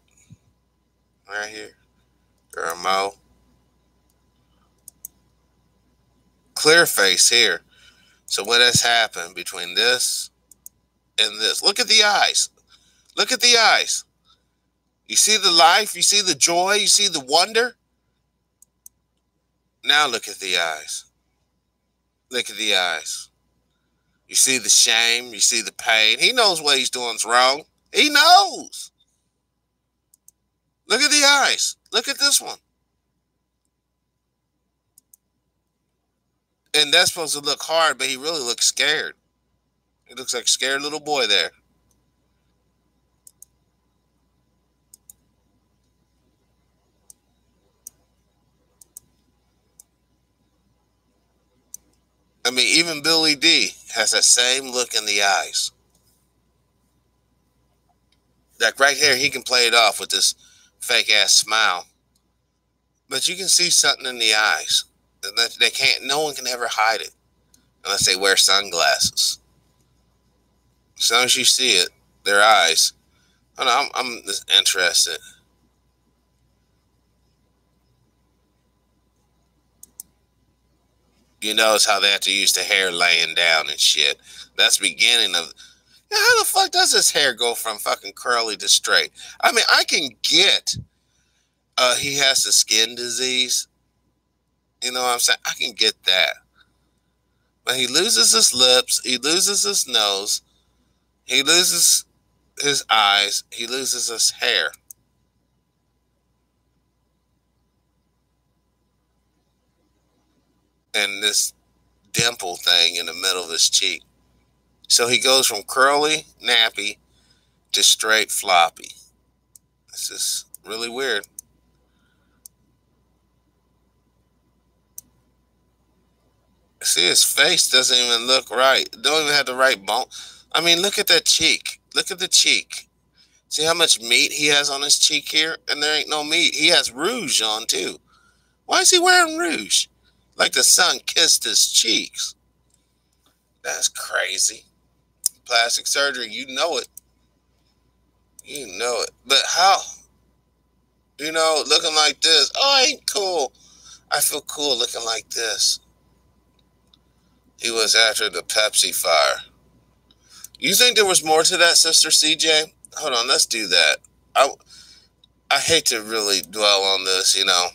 Right here. Or Mo. Clear face here. So what has happened between this and this? Look at the eyes. Look at the eyes. You see the life? You see the joy? You see the wonder? Now look at the eyes. Look at the eyes. You see the shame. You see the pain. He knows what he's doing is wrong. He knows. Look at the eyes. Look at this one. And that's supposed to look hard, but he really looks scared. He looks like a scared little boy there. I mean, even Billy D has that same look in the eyes. Like right here, he can play it off with this fake ass smile. But you can see something in the eyes. They can't, no one can ever hide it unless they wear sunglasses. As long as you see it, their eyes. I don't know, I'm just interested. You notice how they have to use the hair laying down and shit. That's the beginning of. How the fuck does his hair go from fucking curly to straight? I mean, I can get he has the skin disease. You know what I'm saying? I can get that. But he loses his lips. He loses his nose. He loses his eyes. He loses his hair. And this dimple thing in the middle of his cheek. So he goes from curly, nappy, to straight floppy. It's just really weird. See, his face doesn't even look right. Don't even have the right bone. I mean, look at that cheek. Look at the cheek. See how much meat he has on his cheek here? And there ain't no meat. He has rouge on, too. Why is he wearing rouge? Like the sun kissed his cheeks. That's crazy. Plastic surgery, you know it. You know it. But how? You know, looking like this. Oh, I ain't cool. I feel cool looking like this. He was after the Pepsi fire. You think there was more to that, Sister CJ? Hold on, let's do that. I hate to really dwell on this, you know.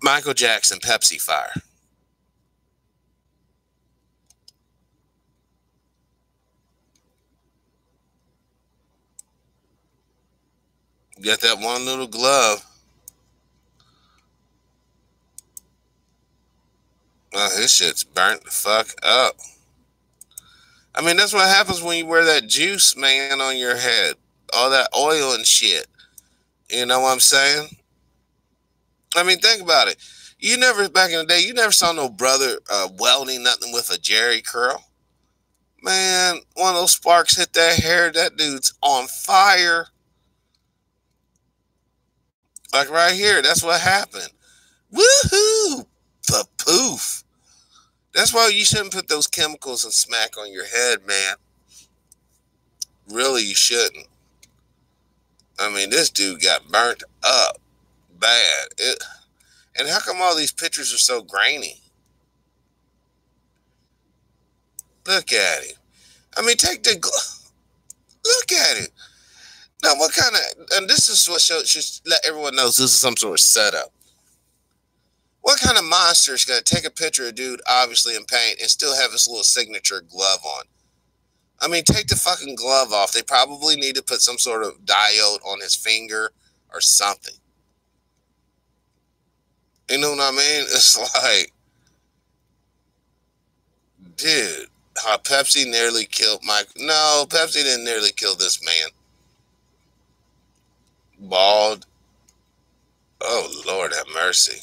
Michael Jackson, Pepsi fire. Got that one little glove. Oh, his shit's burnt the fuck up. I mean, that's what happens when you wear that juice, man, on your head. All that oil and shit. You know what I'm saying? I mean, think about it. You never, back in the day, you never saw no brother welding nothing with a Jerry curl. Man, one of those sparks hit that hair, that dude's on fire. Like right here, that's what happened. Woohoo! Poof. That's why you shouldn't put those chemicals and smack on your head, man. Really, you shouldn't. I mean, this dude got burnt up bad. And how come all these pictures are so grainy? Look at him. I mean, take the... Look at it. Now, what kind of... And this is what should let everyone know this is some sort of setup. What kind of monster is going to take a picture of a dude obviously in pain and still have his little signature glove on? I mean, take the fucking glove off. They probably need to put some sort of diode on his finger or something. You know what I mean? It's like, dude, how Pepsi nearly killed Mike. No, Pepsi didn't nearly kill this man. Bald. Oh, Lord have mercy.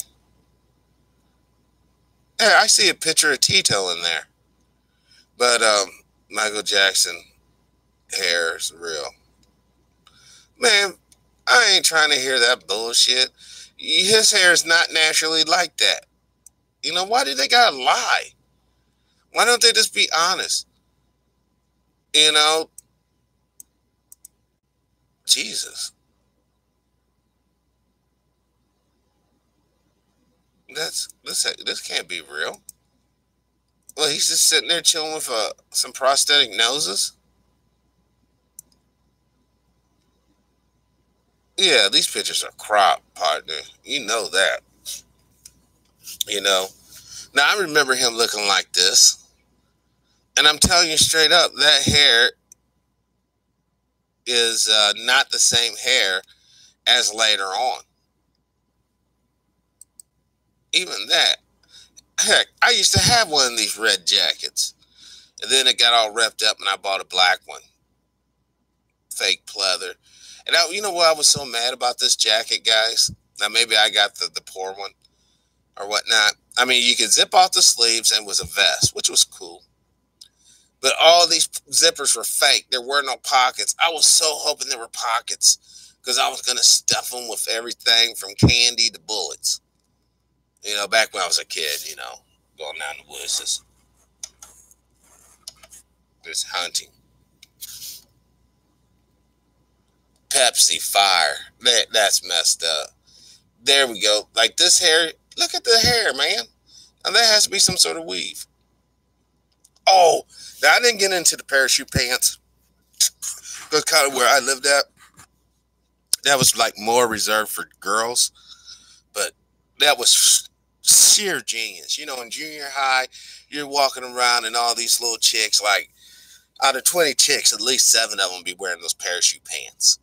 Hey, I see a picture of Tito in there. But Michael Jackson, hair is real. Man, I ain't trying to hear that bullshit. His hair is not naturally like that. You know, why do they gotta lie? Why don't they just be honest? You know, Jesus. This can't be real. Well, he's just sitting there chilling with some prosthetic noses. Yeah, these pictures are cropped, partner. You know that. You know. Now I remember him looking like this, and I'm telling you straight up, that hair is not the same hair as later on. Even that. Heck, I used to have one of these red jackets. And then it got all wrapped up and I bought a black one. Fake pleather. And you know what I was so mad about this jacket, guys? Now maybe I got the poor one or whatnot. I mean, you could zip off the sleeves and it was a vest, which was cool. But all these zippers were fake. There were no pockets. I was so hoping there were pockets because I was going to stuff them with everything from candy to bullets. You know, back when I was a kid, you know, going down the woods, just hunting. Pepsi, fire. That's messed up. There we go. Like this hair, look at the hair, man. Now that has to be some sort of weave. Oh, now I didn't get into the parachute pants. That's kind of where I lived at. That was like more reserved for girls. But that was sheer genius. You know, in junior high, you're walking around and all these little chicks, like out of 20 chicks, at least 7 of them be wearing those parachute pants.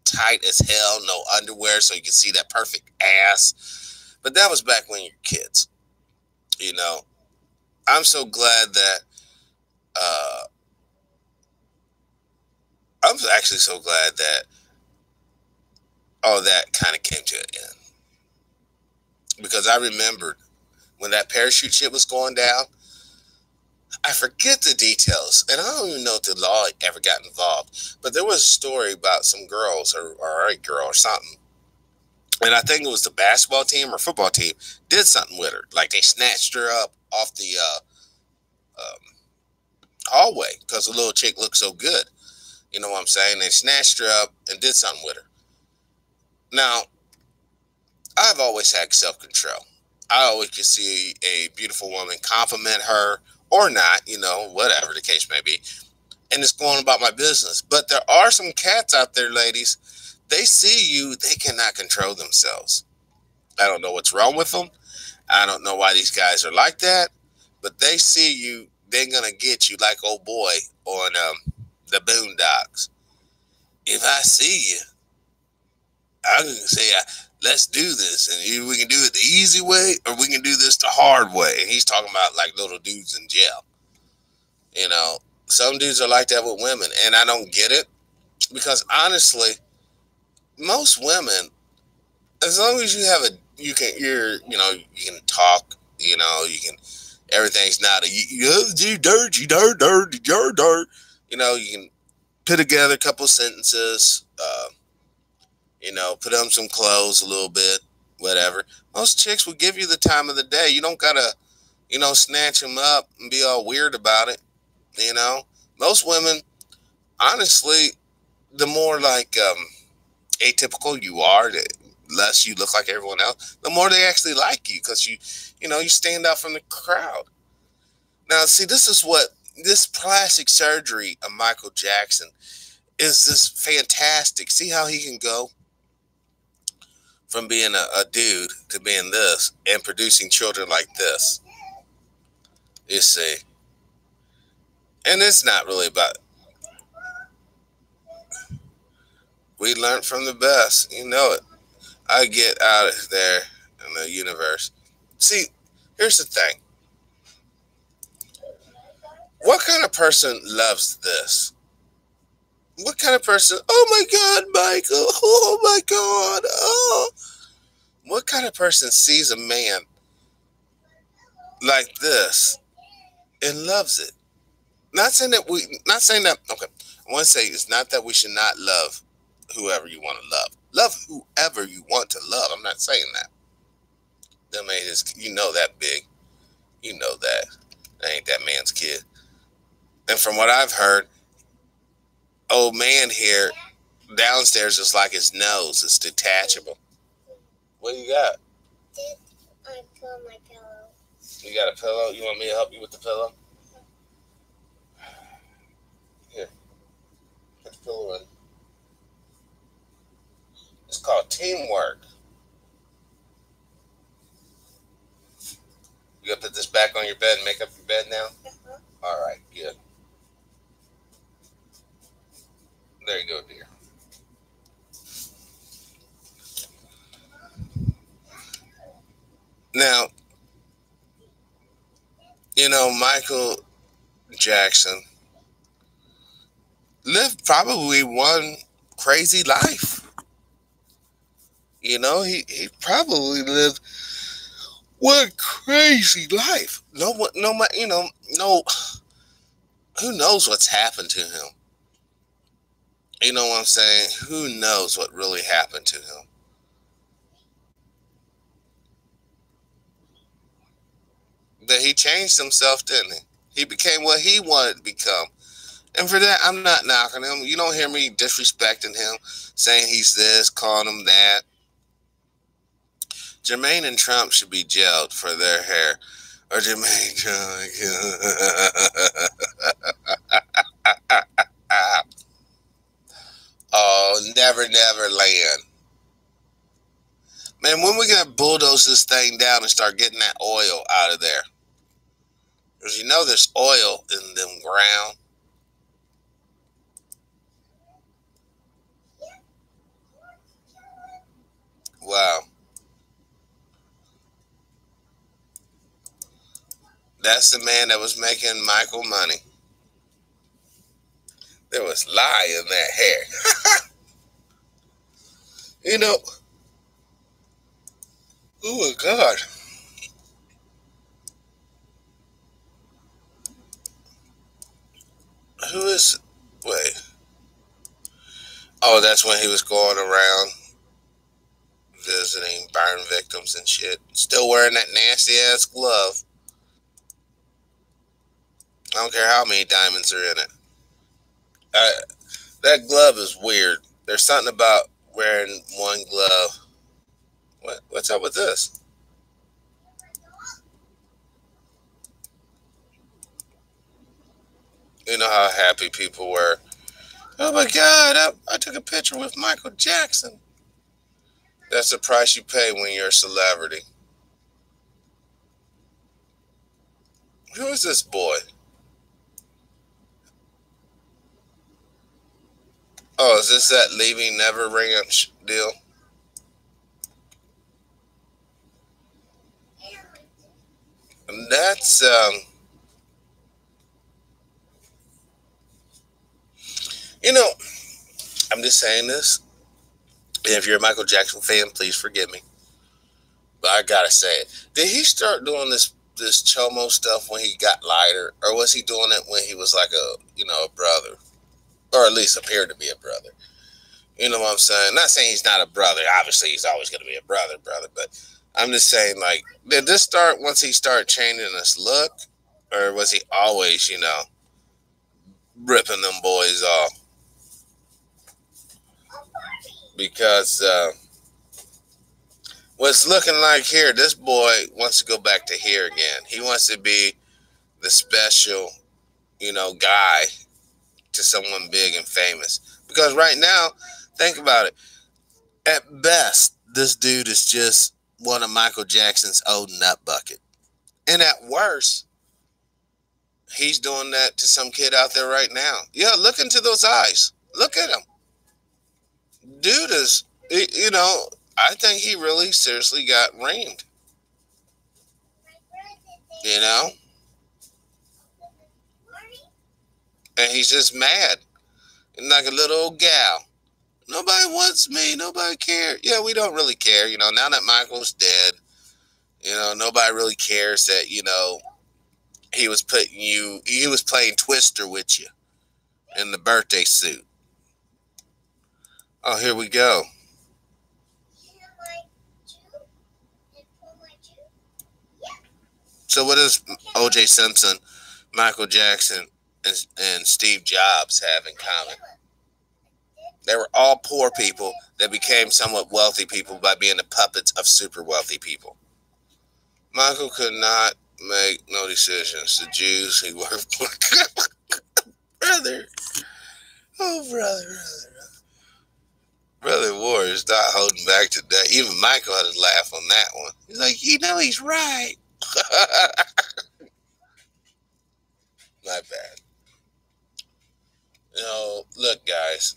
Tight as hell, no underwear, so you can see that perfect ass. But that was back when you're kids. You know, I'm so glad that, I'm actually so glad that all that kind of came to an end. Because I remembered when that parachute shit was going down, I forget the details, and I don't even know if the law ever got involved. But there was a story about some girls, or a girl or something, and I think it was the basketball team or football team did something with her. Like they snatched her up off the hallway because the little chick looked so good. You know what I'm saying? They snatched her up and did something with her. Now, I've always had self-control. I always could see a beautiful woman, compliment her or not, you know, whatever the case may be, and it's going about my business. But there are some cats out there, ladies. They see you, they cannot control themselves. I don't know what's wrong with them. I don't know why these guys are like that, but they see you, they're going to get you like old boy on the Boondocks. If I see you, I'm going to say, let's do this, and we can do it the easy way, or we can do this the hard way. And he's talking about like little dudes in jail. You know, some dudes are like that with women, and I don't get it because honestly, most women, as long as you have you can talk, you know, you can, everything's not dirt. You know, you can put together a couple sentences. You know, put on some clothes a little bit, whatever. Most chicks will give you the time of the day. You don't gotta, you know, snatch them up and be all weird about it. You know, most women, honestly, the more like atypical you are, the less you look like everyone else, the more they actually like you because you know, you stand out from the crowd. Now, see, this is what this plastic surgery of Michael Jackson is. This fantastic. See how he can go from being a dude to being this and producing children like this. You see. And it's not really about, we learned from the best. You know it. I get out of there in the universe. See, here's the thing. What kind of person loves this? What kind of person? Oh my God, Michael. Oh my God. Oh. What kind of person sees a man like this and loves it? Not saying that okay. I want to say it's not that we should not love whoever you want to love. Love whoever you want to love. I'm not saying that. That man is, that big. You know that. That ain't that man's kid. And from what I've heard, old man here downstairs is like his nose. It's detachable. What do you got? I got my pillow. You got a pillow? You want me to help you with the pillow? Here. Put the pillow in. It's called teamwork. You gonna put this back on your bed and make up your bed now? All right, good. There you go, dear. Now, Michael Jackson lived probably one crazy life. He probably lived one crazy life. No, who knows what's happened to him? You know what I'm saying? Who knows what really happened to him? That he changed himself, didn't he? He became what he wanted to become. And for that, I'm not knocking him. You don't hear me disrespecting him, saying he's this, calling him that. Jermaine and Trump should be jailed for their hair. Or Jermaine Trump. Oh, never land. Man, when we gonna bulldoze this thing down and start getting that oil out of there? Because there's oil in them ground. Wow. That's the man that was making Michael money. There was lye in that hair. Oh my God. Who is, wait. Oh, that's when he was going around visiting burn victims and shit. Still wearing that nasty ass glove. I don't care how many diamonds are in it. That glove is weird. There's something about wearing one glove. What's up with this? You know how happy people were. Oh my God, I took a picture with Michael Jackson. That's the price you pay when you're a celebrity. Who is this boy? Oh, is this that Leaving Never Ring deal? And that's, I'm just saying this. And if you're a Michael Jackson fan, please forgive me. But I gotta say it. Did he start doing this chomo stuff when he got lighter? Or was he doing it when he was like a brother? Or at least appeared to be a brother. You know what I'm saying? Not saying he's not a brother. Obviously, he's always going to be a brother. But I'm just saying, like, did this start once he started changing his look? Or was he always, ripping them boys off? Because what's looking like here, this boy wants to go back to here again. He wants to be the special, guy to someone big and famous. Because right now, think about it. At best, this dude is just one of Michael Jackson's old nut bucket. And at worst, he's doing that to some kid out there right now. Yeah, look into those eyes. Look at him. Dude is, I think he really seriously got reamed. And he's just mad. And like a little old gal. Nobody wants me. Nobody cares. Yeah, we don't really care. Now that Michael's dead, nobody really cares that, he was playing Twister with you in the birthday suit. Oh, here we go. So what does O.J. Simpson, Michael Jackson, and Steve Jobs have in common? They were all poor people that became somewhat wealthy people by being the puppets of super wealthy people. Michael could not make no decisions. The Jews he worked for. Brother. Oh, brother. Brother War is not holding back today. Even Michael had a laugh on that one. He's like, he's right. My bad. Look, guys.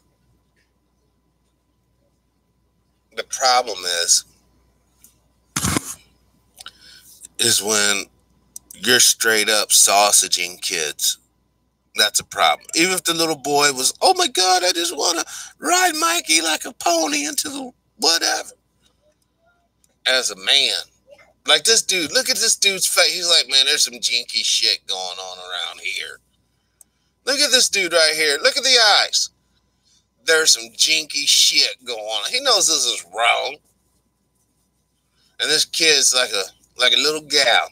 The problem is when you're straight up sausaging kids. That's a problem. Even if the little boy was, oh my God, I just want to ride Mikey like a pony into the whatever. As a man, like this dude, look at this dude's face. He's like, man, there's some jinky shit going on around here. Look at this dude right here. Look at the eyes. There's some jinky shit going on. He knows this is wrong. And this kid's like a little gal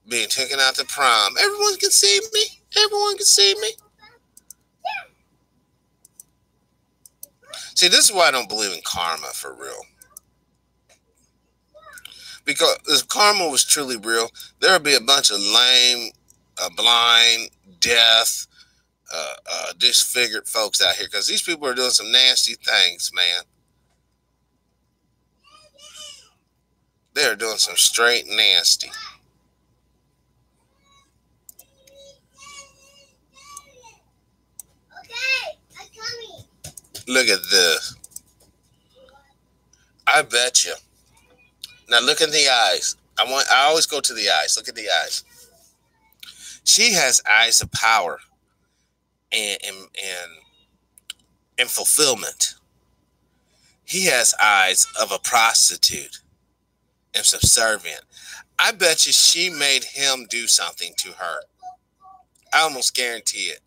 being taken out to prom. Everyone can see me. Everyone can see me. See, this is why I don't believe in karma for real. Because if karma was truly real, there would be a bunch of lame, blind, deaf, disfigured folks out here. Because these people are doing some nasty things, man. They are doing some straight nasty. Look at this. I bet you. Now look in the eyes. I always go to the eyes. Look at the eyes. She has eyes of power and fulfillment. He has eyes of a prostitute and subservient. I bet you she made him do something to her. I almost guarantee it.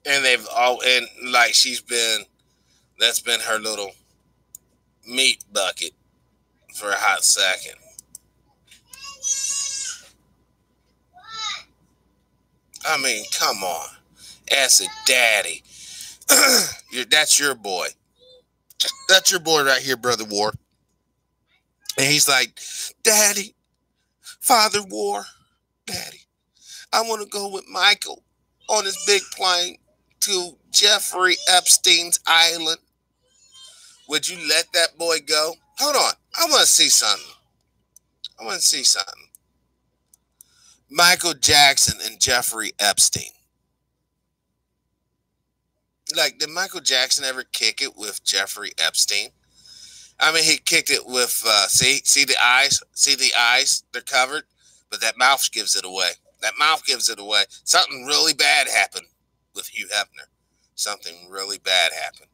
And that's been her little meat bucket for a hot second. I mean, come on. As a daddy. That's your boy. That's your boy right here, Brother War. And he's like, Daddy, Father War, Daddy, I want to go with Michael on his big plane to Jeffrey Epstein's island. Would you let that boy go? Hold on. I want to see something. Michael Jackson and Jeffrey Epstein. Like, did Michael Jackson ever kick it with Jeffrey Epstein? I mean, he kicked it with, see the eyes? See the eyes? They're covered. But that mouth gives it away. Something really bad happened with Hugh Hefner. Something really bad happened.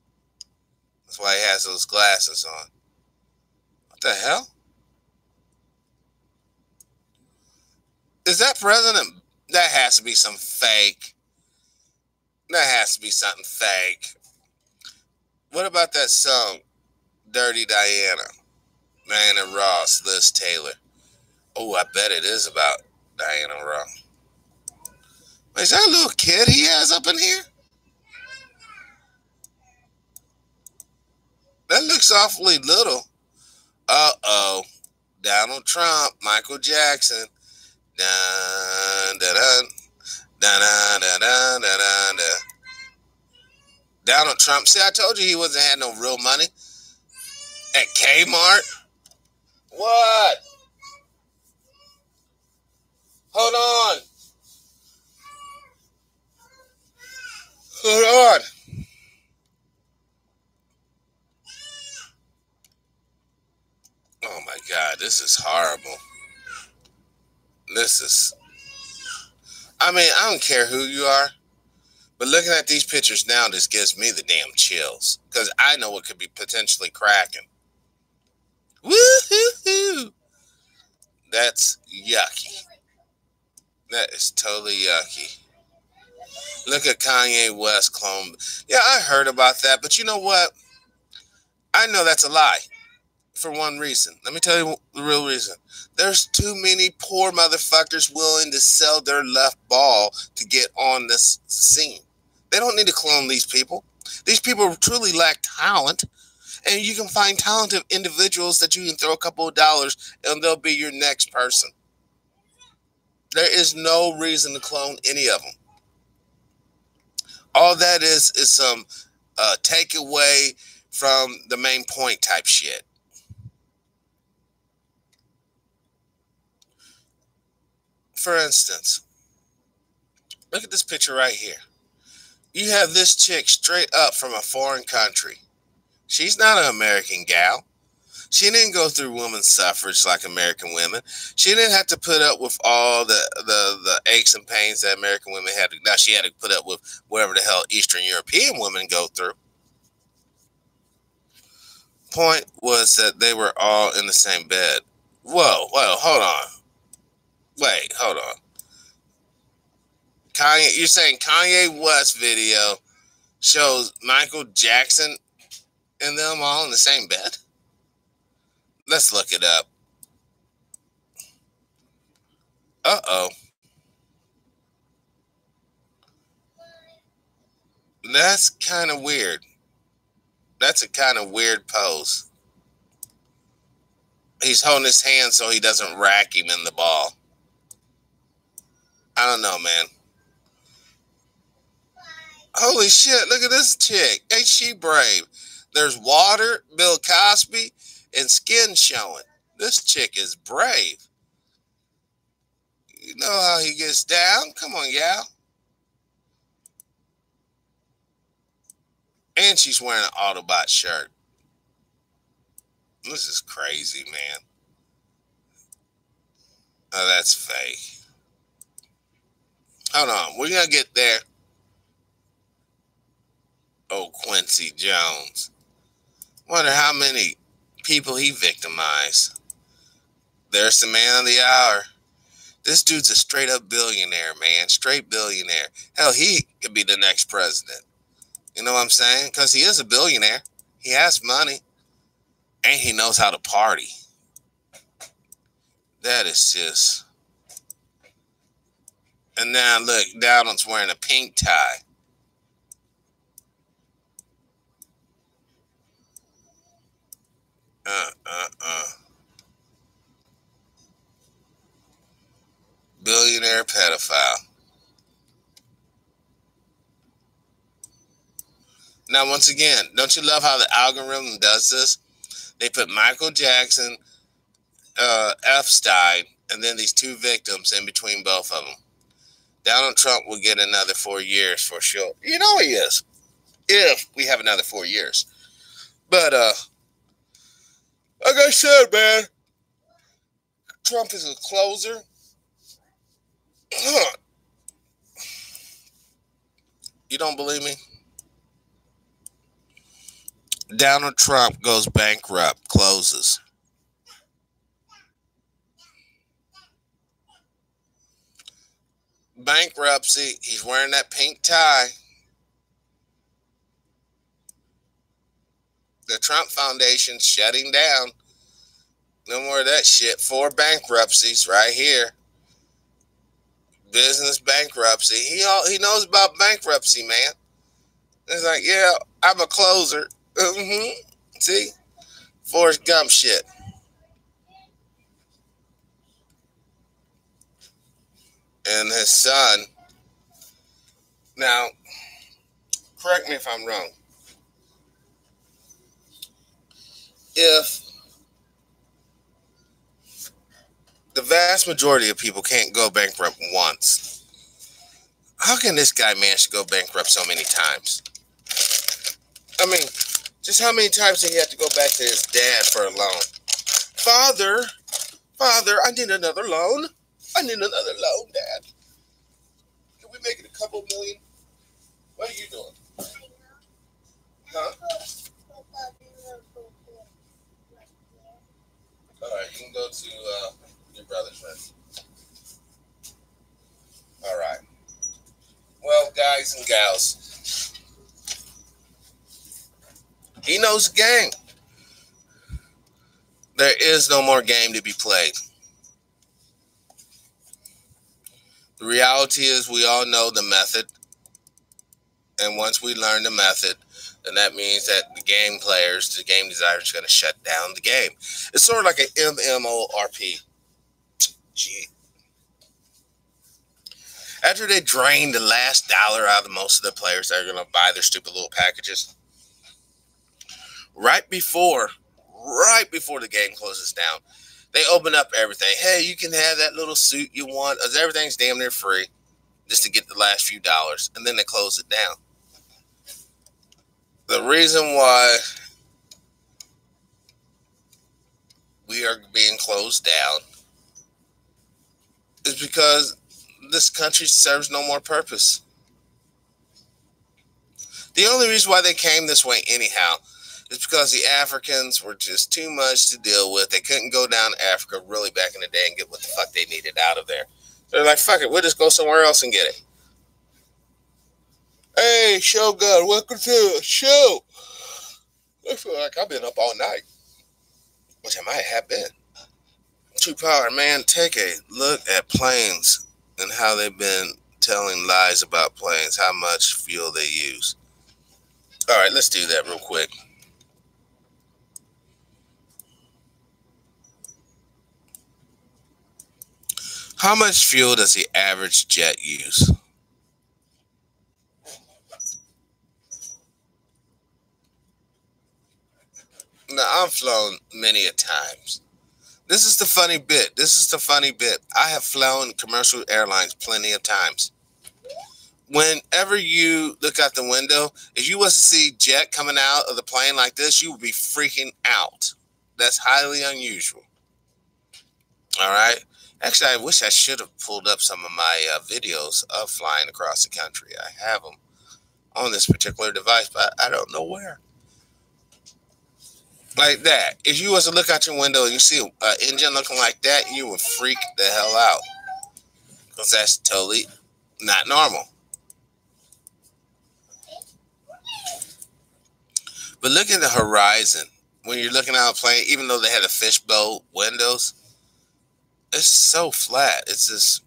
That's why he has those glasses on. What the hell? Is that president? That has to be some fake. That has to be something fake. What about that song, Dirty Diana? Diana Ross, Liz Taylor. Oh, I bet it is about Diana Ross. Wait, is that a little kid he has up in here? That looks awfully little. Uh-oh. Donald Trump, Michael Jackson. Dun, dun, dun. Dun, dun, dun, dun, dun, dun, dun. Donald Trump. See, I told you he wasn't had no real money. At Kmart? What? Hold on. Oh my God, this is horrible. I mean, I don't care who you are, but looking at these pictures now, this gives me the damn chills because I know what could be potentially cracking. Woo-hoo-hoo. That's yucky. That is totally yucky. Look at Kanye West clone. Yeah, I heard about that, but you know what? I know that's a lie for one reason. Let me tell you the real reason. There's too many poor motherfuckers willing to sell their left ball to get on this scene. They don't need to clone these people. These people truly lack talent, and you can find talented individuals that you can throw a couple of dollars and they'll be your next person. There is no reason to clone any of them. All that is some takeaway from the main point type shit. For instance, look at this picture right here. You have this chick straight up from a foreign country. She's not an American gal. She didn't go through women's suffrage like American women. She didn't have to put up with all the aches and pains that American women had. Now, she had to put up with whatever the hell Eastern European women go through. Point was that they were all in the same bed. Whoa, hold on. Wait, hold on. Kanye, you're saying Kanye West video shows Michael Jackson and them all in the same bed? Let's look it up. Uh-oh. That's kind of weird. That's a kind of weird pose. He's holding his hand so he doesn't rack him in the ball. I don't know, man. Holy shit, look at this chick. Ain't she brave? There's water, Bill Cosby, and skin showing. This chick is brave. You know how he gets down? Come on, gal. And she's wearing an Autobot shirt. This is crazy, man. Oh, that's fake. Hold on. We're going to get there. Oh, Quincy Jones. Wonder how many people he victimized. There's the man of the hour. This dude's a straight up billionaire, man. Straight billionaire. Hell, he could be the next president. You know what I'm saying? Because he is a billionaire. He has money. And he knows how to party. That is just... And now look, Donald's wearing a pink tie. Billionaire pedophile. Now, once again, don't you love how the algorithm does this? They put Michael Jackson, Epstein, and then these two victims in between both of them. Donald Trump will get another 4 years for sure. You know he is. If we have another 4 years. But, like I said, man, Trump is a closer. You don't believe me? Donald Trump goes bankrupt, closes. Bankruptcy, he's wearing that pink tie. The Trump Foundation's shutting down. No more of that shit. 4 bankruptcies right here. Business bankruptcy. He knows about bankruptcy, man. It's like, yeah, I'm a closer. See? Forrest Gump shit. And his son. Now, correct me if I'm wrong. If the vast majority of people can't go bankrupt once, how can this guy manage to go bankrupt so many times? I mean, just how many times did he have to go back to his dad for a loan? Father, I need another loan. I need another loan, Dad. Can we make it a couple million? What are you doing? Huh? All right, you can go to your brother's room. All right. Well, guys and gals, he knows the game. There is no more game to be played. The reality is we all know the method. And once we learn the method, then that means that the game players, the game designers, are going to shut down the game. It's sort of like an MMORPG. After they drain the last dollar out of most of the players that are going to buy their stupid little packages, right before the game closes down, they open up everything. Hey, you can have that little suit you want. Everything's damn near free just to get the last few dollars. And then they close it down. The reason why we are being closed down is because this country serves no more purpose. The only reason why they came this way anyhow is because the Africans were just too much to deal with. They couldn't go down to Africa really back in the day and get what the fuck they needed out of there. They're like, fuck it, we'll just go somewhere else and get it. Hey, Shogun, welcome to the show. I feel like I've been up all night, which I might have been. True Power, man, take a look at planes and how they've been telling lies about planes, how much fuel they use. All right, let's do that real quick. How much fuel does the average jet use? Now, I've flown many a times. This is the funny bit. I have flown commercial airlines plenty of times. Whenever you look out the window, if you was to see jet coming out of the plane like this, you would be freaking out. That's highly unusual. All right. Actually, I wish I should have pulled up some of my videos of flying across the country. I have them on this particular device, but I don't know where. Like that. If you was to look out your window and you see an engine looking like that, you would freak the hell out. Because that's totally not normal. But look at the horizon. When you're looking out a plane, even though they had a fishbowl windows, it's so flat. It's just,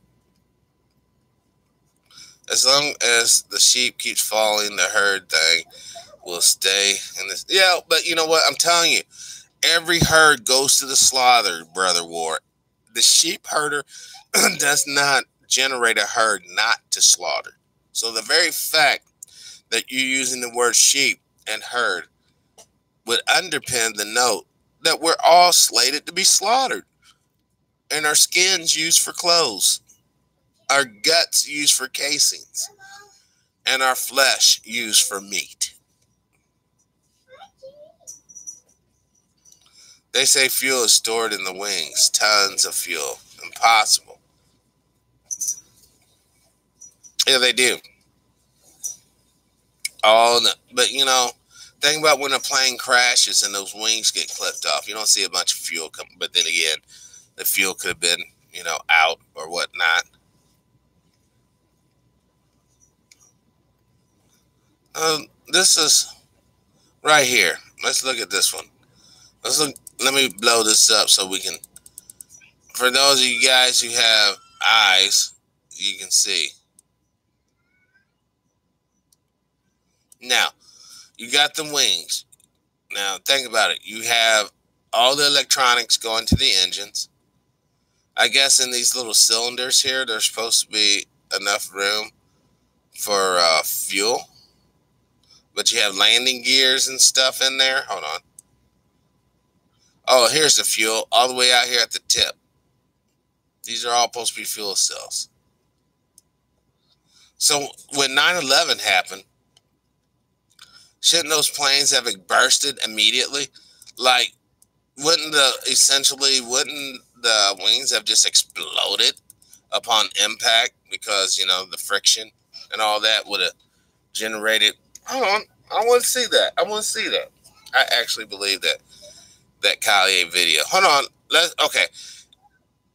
as long as the sheep keeps falling, the herd thing will stay in this. Yeah, but you know what? I'm telling you, every herd goes to the slaughter, Brother Ward. The sheep herder does not generate a herd not to slaughter. So the very fact that you're using the word sheep and herd would underpin the note that we're all slated to be slaughtered. And our skins used for clothes, our guts used for casings, and our flesh used for meat. They say fuel is stored in the wings, tons of fuel. Impossible. Yeah, they do. But you know, think about when a plane crashes and those wings get clipped off. You don't see a bunch of fuel come, but then again, the fuel could have been, out or whatnot. This is right here. Let's look at this one. Let me blow this up so we can, for those of you guys who have eyes, you can see. Now, you got the wings. Now, think about it. You have all the electronics going to the engines. I guess in these little cylinders here, there's supposed to be enough room for fuel. But you have landing gears and stuff in there. Hold on. Oh, here's the fuel all the way out here at the tip. These are all supposed to be fuel cells. So when 9/11 happened, shouldn't those planes have bursted immediately? Like, wouldn't the wings have just exploded upon impact because, the friction and all that would have generated. Hold on. I want to see that. I actually believe that Collier video. Hold on. Okay.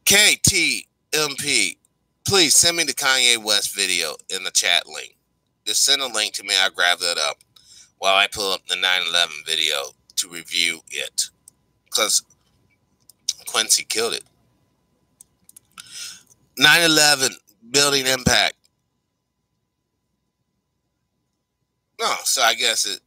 KTMP, please send me the Kanye West video in the chat link. Just send a link to me. I'll grab that up while I pull up the 9/11 video to review it. Because Quincy killed it. 9/11 building impact. No, so I guess it.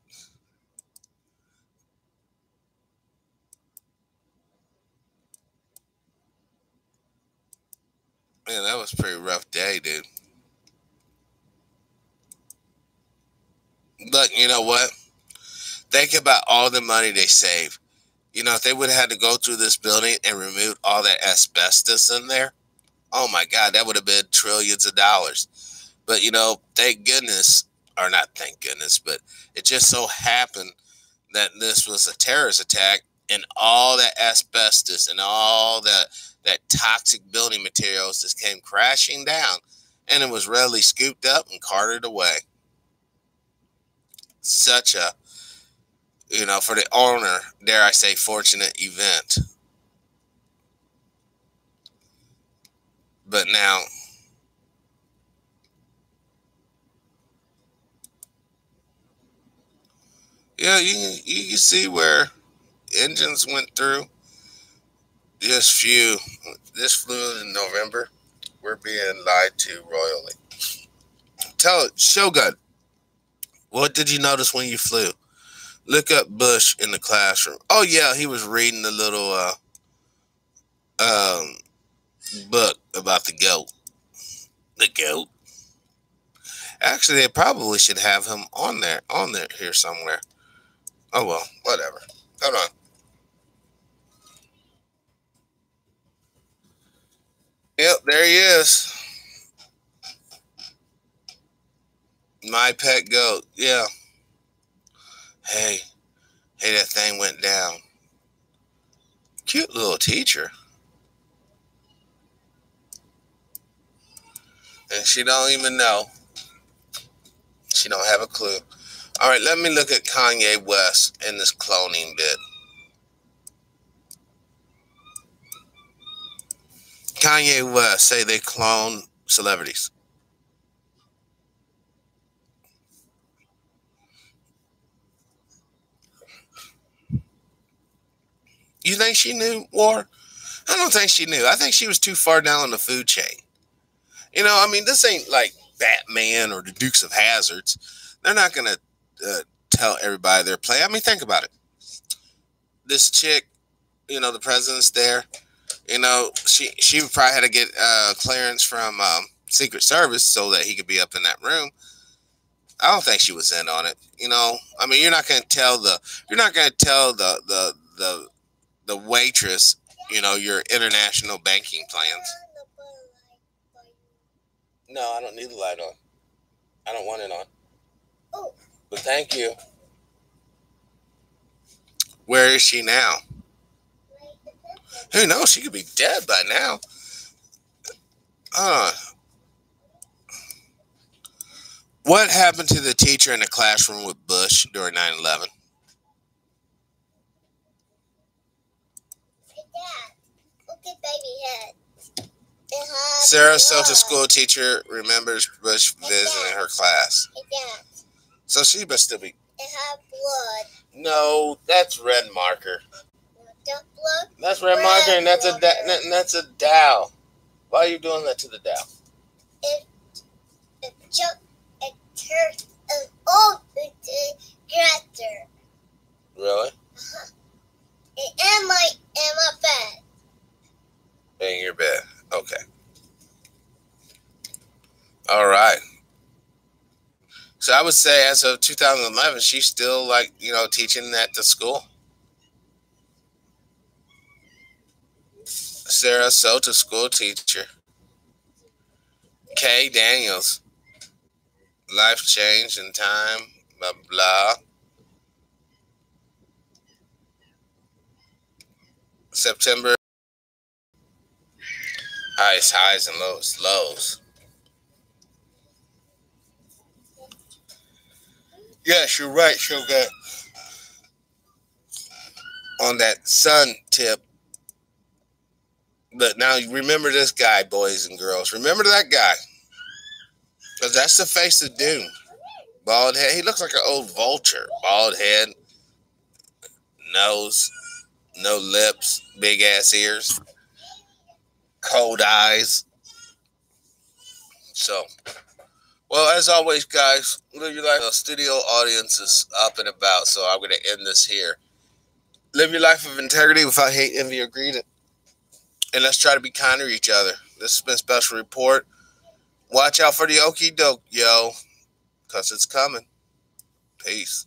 Man, that was a pretty rough day, dude. But you know what? Think about all the money they saved. You know, if they would have had to go through this building and remove all that asbestos in there, oh my God, that would have been trillions of dollars. But, you know, thank goodness, or not thank goodness, but it just so happened that this was a terrorist attack and all that asbestos and all that toxic building materials just came crashing down and it was readily scooped up and carted away. Such a, you know, for the owner, dare I say, fortunate event. But now, yeah, you can see where engines went through. This flew in November. We're being lied to royally. Tell it, Shogun, what did you notice when you flew? Look up Bush in the classroom. Oh yeah, he was reading the little book about the goat. The goat. Actually, they probably should have him on there here somewhere. Oh well, whatever. Hold on. Yep, there he is. My pet goat. Yeah. Hey, that thing went down. Cute little teacher. And she don't even know. She don't have a clue. All right, let me look at Kanye West and this cloning bit. Kanye West say they clone celebrities. You think she knew, War? I don't think she knew. I think she was too far down the food chain. You know, I mean, this ain't like Batman or the Dukes of Hazzards. They're not going to tell everybody their play. I mean, think about it. This chick, you know, the president's there. You know, she probably had to get clearance from Secret Service so that he could be up in that room. I don't think she was in on it. You know, I mean, you're not going to tell the waitress, you know, your international banking plans. No, I don't need the light on. I don't want it on. Oh. But thank you. Where is she now? Who knows? She could be dead by now. What happened to the teacher in the classroom with Bush during 9/11? Look at baby head. Sarasota school teacher remembers Bush visiting her class. So she must still be. It had blood. No, that's red marker. Blood? That's red marker, and that's a dowel. Why are you doing that to the dowel? It turned an old character. Really? Uh-huh. In my bed. In your bed. Okay. All right. So I would say as of 2011, she's still like, you know, teaching at the school. Sarasota school teacher. Kay Daniels. Life change in time. Blah, blah. September. Highs and lows. Yes, you're right, Shogun. On that sun tip, But now remember this guy, boys and girls. Remember that guy. Because that's the face of doom. Bald head. He looks like an old vulture. Bald head. Nose. No lips. Big ass ears. Cold eyes. So, well, as always, guys, live your life. The studio audience is up and about, so I'm going to end this here. Live your life of integrity without hate, envy, or greed. And let's try to be kind to each other. This has been Special Report. Watch out for the okie doke, yo, because it's coming. Peace.